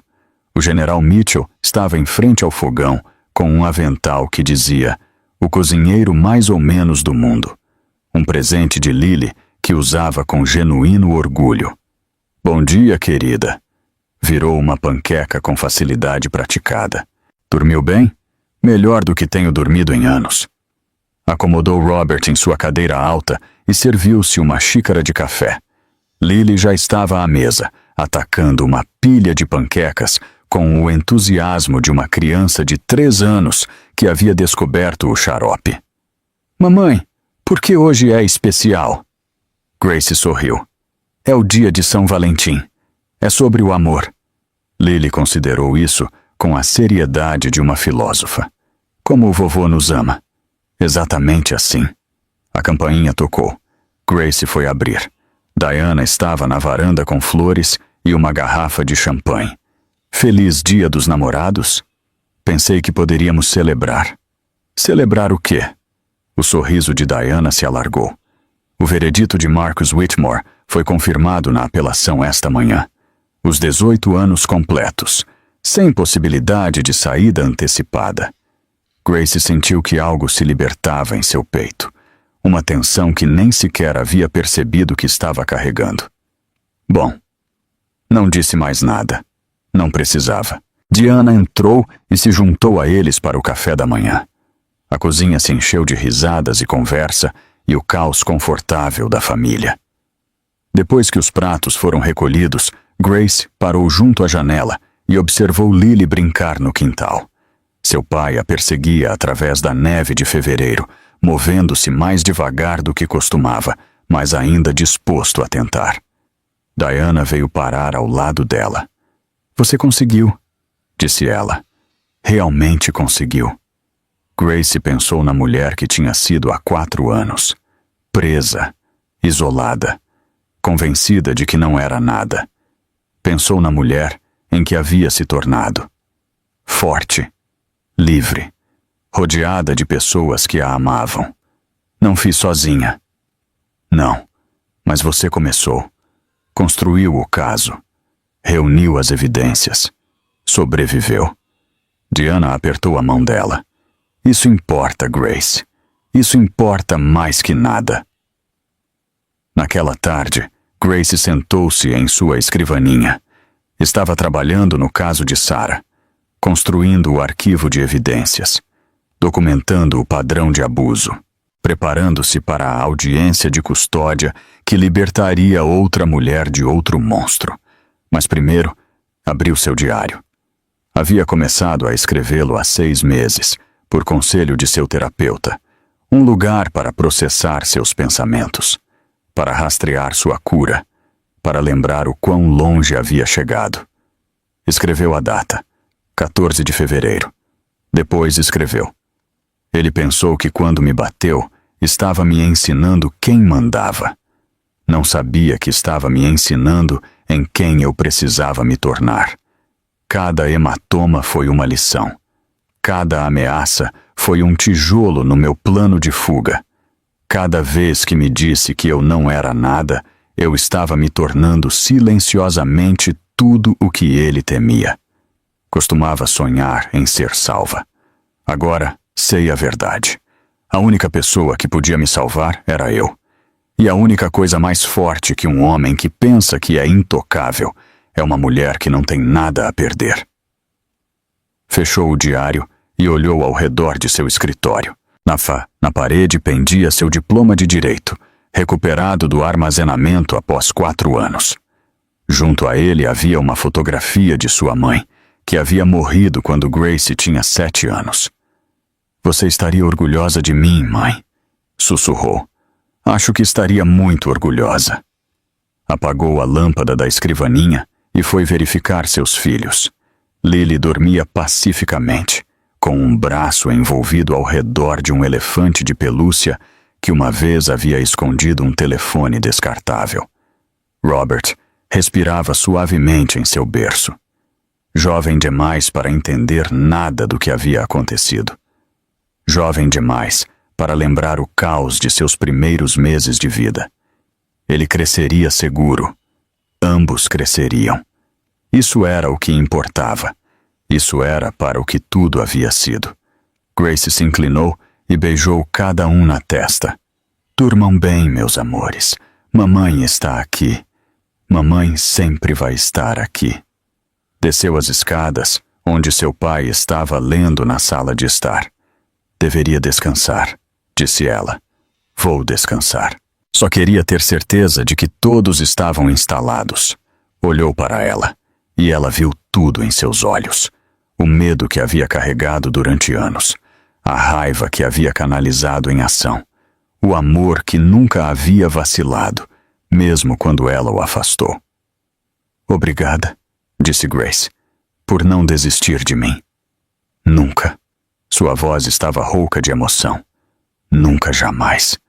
O general Mitchell estava em frente ao fogão com um avental que dizia "O cozinheiro mais ou menos do mundo", um presente de Lily que usava com genuíno orgulho. "Bom dia, querida." Virou uma panqueca com facilidade praticada. "Dormiu bem? Melhor do que tenho dormido em anos." Acomodou Robert em sua cadeira alta e serviu-se uma xícara de café. Lily já estava à mesa, atacando uma pilha de panquecas com o entusiasmo de uma criança de 3 anos que havia descoberto o xarope. "Mamãe, por que hoje é especial?" Grace sorriu. "É o dia de São Valentim. É sobre o amor." Lily considerou isso com a seriedade de uma filósofa. "Como o vovô nos ama." Exatamente assim. A campainha tocou. Grace foi abrir. Diana estava na varanda com flores e uma garrafa de champanhe. "Feliz Dia dos Namorados?" "Pensei que poderíamos celebrar." "Celebrar o quê?" O sorriso de Diana se alargou. O veredito de Marcus Whitmore foi confirmado na apelação esta manhã. Os 18 anos completos, sem possibilidade de saída antecipada. Grace sentiu que algo se libertava em seu peito, uma tensão que nem sequer havia percebido que estava carregando. Bom, não disse mais nada. Não precisava. Diana entrou e se juntou a eles para o café da manhã. A cozinha se encheu de risadas e conversa e o caos confortável da família. Depois que os pratos foram recolhidos, Grace parou junto à janela e observou Lily brincar no quintal. Seu pai a perseguia através da neve de fevereiro, movendo-se mais devagar do que costumava, mas ainda disposto a tentar. Diana veio parar ao lado dela. "Você conseguiu", disse ela. Realmente conseguiu. Grace pensou na mulher que tinha sido há 4 anos. Presa, isolada, convencida de que não era nada. Pensou na mulher em que havia se tornado. Forte, livre, rodeada de pessoas que a amavam. "Não fiz sozinha." "Não, mas você começou. Construiu o caso. Reuniu as evidências. Sobreviveu." Diana apertou a mão dela. "Isso importa, Grace. Isso importa mais que nada." Naquela tarde, Grace sentou-se em sua escrivaninha. Estava trabalhando no caso de Sarah, construindo o arquivo de evidências. documentando o padrão de abuso, preparando-se para a audiência de custódia que libertaria outra mulher de outro monstro. Mas primeiro, abriu seu diário. Havia começado a escrevê-lo há 6 meses, por conselho de seu terapeuta. Um lugar para processar seus pensamentos, para rastrear sua cura, para lembrar o quão longe havia chegado. Escreveu a data, 14 de fevereiro. Depois escreveu: ele pensou que quando me bateu, estava me ensinando quem mandava. Não sabia que estava me ensinando em quem eu precisava me tornar. Cada hematoma foi uma lição. Cada ameaça foi um tijolo no meu plano de fuga. Cada vez que me disse que eu não era nada, eu estava me tornando silenciosamente tudo o que ele temia. Costumava sonhar em ser salva. Agora sei a verdade. A única pessoa que podia me salvar era eu. E a única coisa mais forte que um homem que pensa que é intocável é uma mulher que não tem nada a perder. Fechou o diário e olhou ao redor de seu escritório. Na parede pendia seu diploma de direito, recuperado do armazenamento após 4 anos. Junto a ele havia uma fotografia de sua mãe, que havia morrido quando Grace tinha 7 anos. Você estaria orgulhosa de mim, mãe? Sussurrou. Acho que estaria muito orgulhosa. Apagou a lâmpada da escrivaninha e foi verificar seus filhos. Lily dormia pacificamente, com um braço envolvido ao redor de um elefante de pelúcia que uma vez havia escondido um telefone descartável. Robert respirava suavemente em seu berço. Jovem demais para entender nada do que havia acontecido. Jovem demais para lembrar o caos de seus primeiros meses de vida. Ele cresceria seguro. Ambos cresceriam. Isso era o que importava. Isso era para o que tudo havia sido. Grace se inclinou e beijou cada um na testa. Durmam bem, meus amores. Mamãe está aqui. Mamãe sempre vai estar aqui. Desceu as escadas, onde seu pai estava lendo na sala de estar. Deveria descansar, disse ela. Vou descansar. Só queria ter certeza de que todos estavam instalados. Olhou para ela, e ela viu tudo em seus olhos. O medo que havia carregado durante anos. A raiva que havia canalizado em ação. O amor que nunca havia vacilado, mesmo quando ela o afastou. Obrigada, disse Grace, por não desistir de mim. Nunca. Sua voz estava rouca de emoção. Nunca jamais.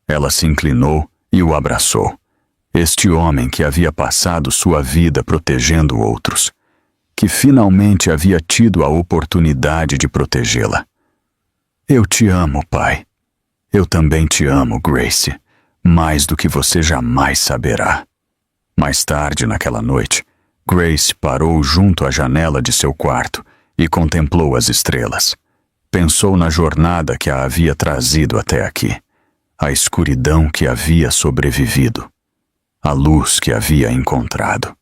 Ela se inclinou e o abraçou. Este homem que havia passado sua vida protegendo outros, que finalmente havia tido a oportunidade de protegê-la. Eu te amo, pai. Eu também te amo, Grace, mais do que você jamais saberá. Mais tarde naquela noite, Grace parou junto à janela de seu quarto e contemplou as estrelas. Pensou na jornada que a havia trazido até aqui, a escuridão que havia sobrevivido, a luz que havia encontrado.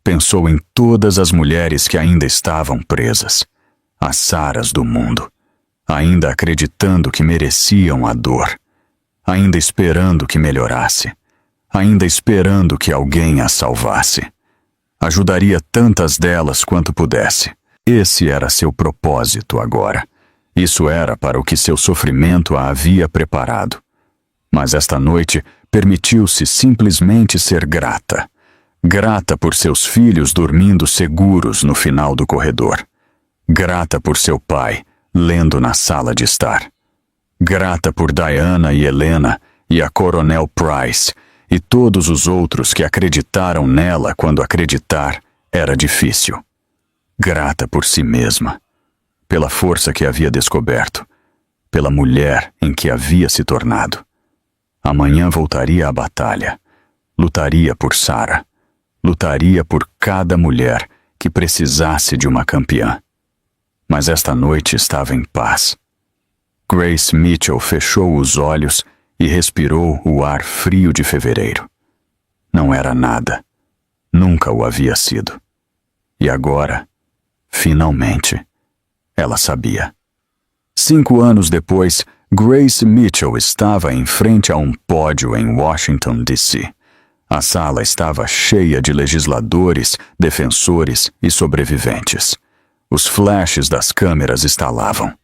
Pensou em todas as mulheres que ainda estavam presas, as Saras do mundo, ainda acreditando que mereciam a dor, ainda esperando que melhorasse, ainda esperando que alguém as salvasse. Ajudaria tantas delas quanto pudesse. Esse era seu propósito agora. Isso era para o que seu sofrimento a havia preparado. Mas esta noite permitiu-se simplesmente ser grata. Grata por seus filhos dormindo seguros no final do corredor. Grata por seu pai, lendo na sala de estar. Grata por Diana e Helena e a Coronel Price e todos os outros que acreditaram nela quando acreditar era difícil. Grata por si mesma, pela força que havia descoberto, pela mulher em que havia se tornado. Amanhã voltaria à batalha, lutaria por Sarah, lutaria por cada mulher que precisasse de uma campeã. Mas esta noite estava em paz. Grace Mitchell fechou os olhos e respirou o ar frio de fevereiro. Não era nada. Nunca o havia sido. E agora, finalmente, ela sabia. Sim. 5 anos depois, Grace Mitchell estava em frente a um pódio em Washington, D.C. A sala estava cheia de legisladores, defensores e sobreviventes. Os flashes das câmeras estalavam.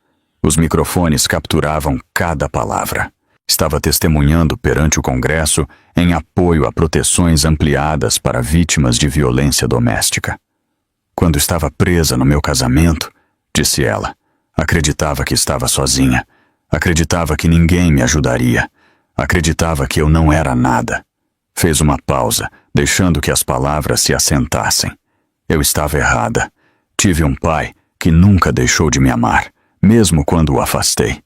Os microfones capturavam cada palavra. Estava testemunhando perante o Congresso em apoio a proteções ampliadas para vítimas de violência doméstica. Quando estava presa no meu casamento, disse ela, acreditava que estava sozinha. Acreditava que ninguém me ajudaria. Acreditava que eu não era nada. Fez uma pausa, deixando que as palavras se assentassem. Eu estava errada. Tive um pai que nunca deixou de me amar, mesmo quando o afastei.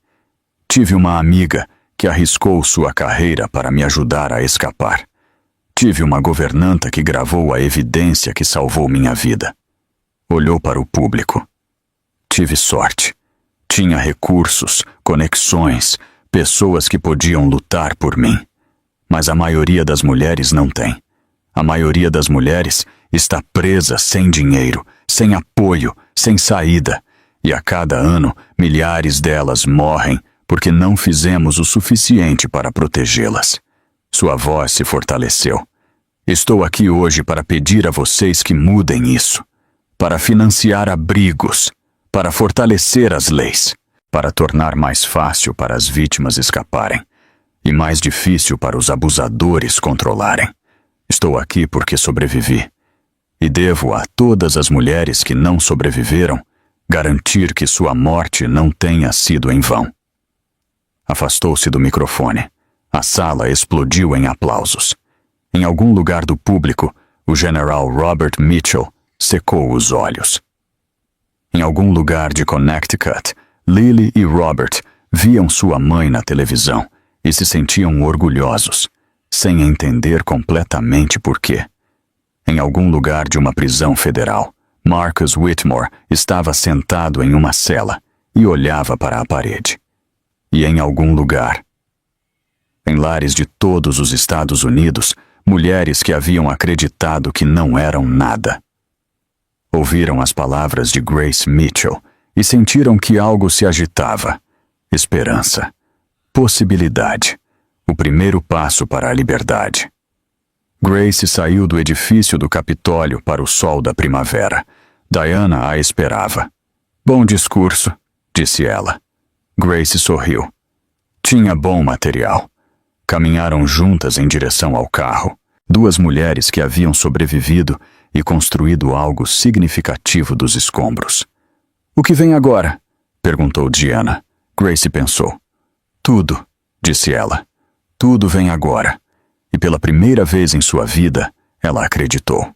Tive uma amiga que arriscou sua carreira para me ajudar a escapar. Tive uma governanta que gravou a evidência que salvou minha vida. Olhou para o público. Tive sorte. Tinha recursos, conexões, pessoas que podiam lutar por mim. Mas a maioria das mulheres não tem. A maioria das mulheres está presa sem dinheiro, sem apoio, sem saída. E a cada ano, milhares delas morrem porque não fizemos o suficiente para protegê-las. Sua voz se fortaleceu. Estou aqui hoje para pedir a vocês que mudem isso. Para financiar abrigos, para fortalecer as leis, para tornar mais fácil para as vítimas escaparem e mais difícil para os abusadores controlarem. Estou aqui porque sobrevivi e devo a todas as mulheres que não sobreviveram garantir que sua morte não tenha sido em vão. Afastou-se do microfone. A sala explodiu em aplausos. Em algum lugar do público, o general Robert Mitchell secou os olhos. Em algum lugar de Connecticut, Lily e Robert viam sua mãe na televisão e se sentiam orgulhosos, sem entender completamente por quê. Em algum lugar de uma prisão federal, Marcus Whitmore estava sentado em uma cela e olhava para a parede. E em algum lugar, em lares de todos os Estados Unidos, mulheres que haviam acreditado que não eram nada. Ouviram as palavras de Grace Mitchell e sentiram que algo se agitava. Esperança. Possibilidade. O primeiro passo para a liberdade. Grace saiu do edifício do Capitólio para o sol da primavera. Diana a esperava. Bom discurso, disse ela. Grace sorriu. Tinha bom material. Caminharam juntas em direção ao carro. Duas mulheres que haviam sobrevivido e construído algo significativo dos escombros. O que vem agora? Perguntou Diana. Grace pensou. Tudo, disse ela. Tudo vem agora. E pela primeira vez em sua vida, ela acreditou.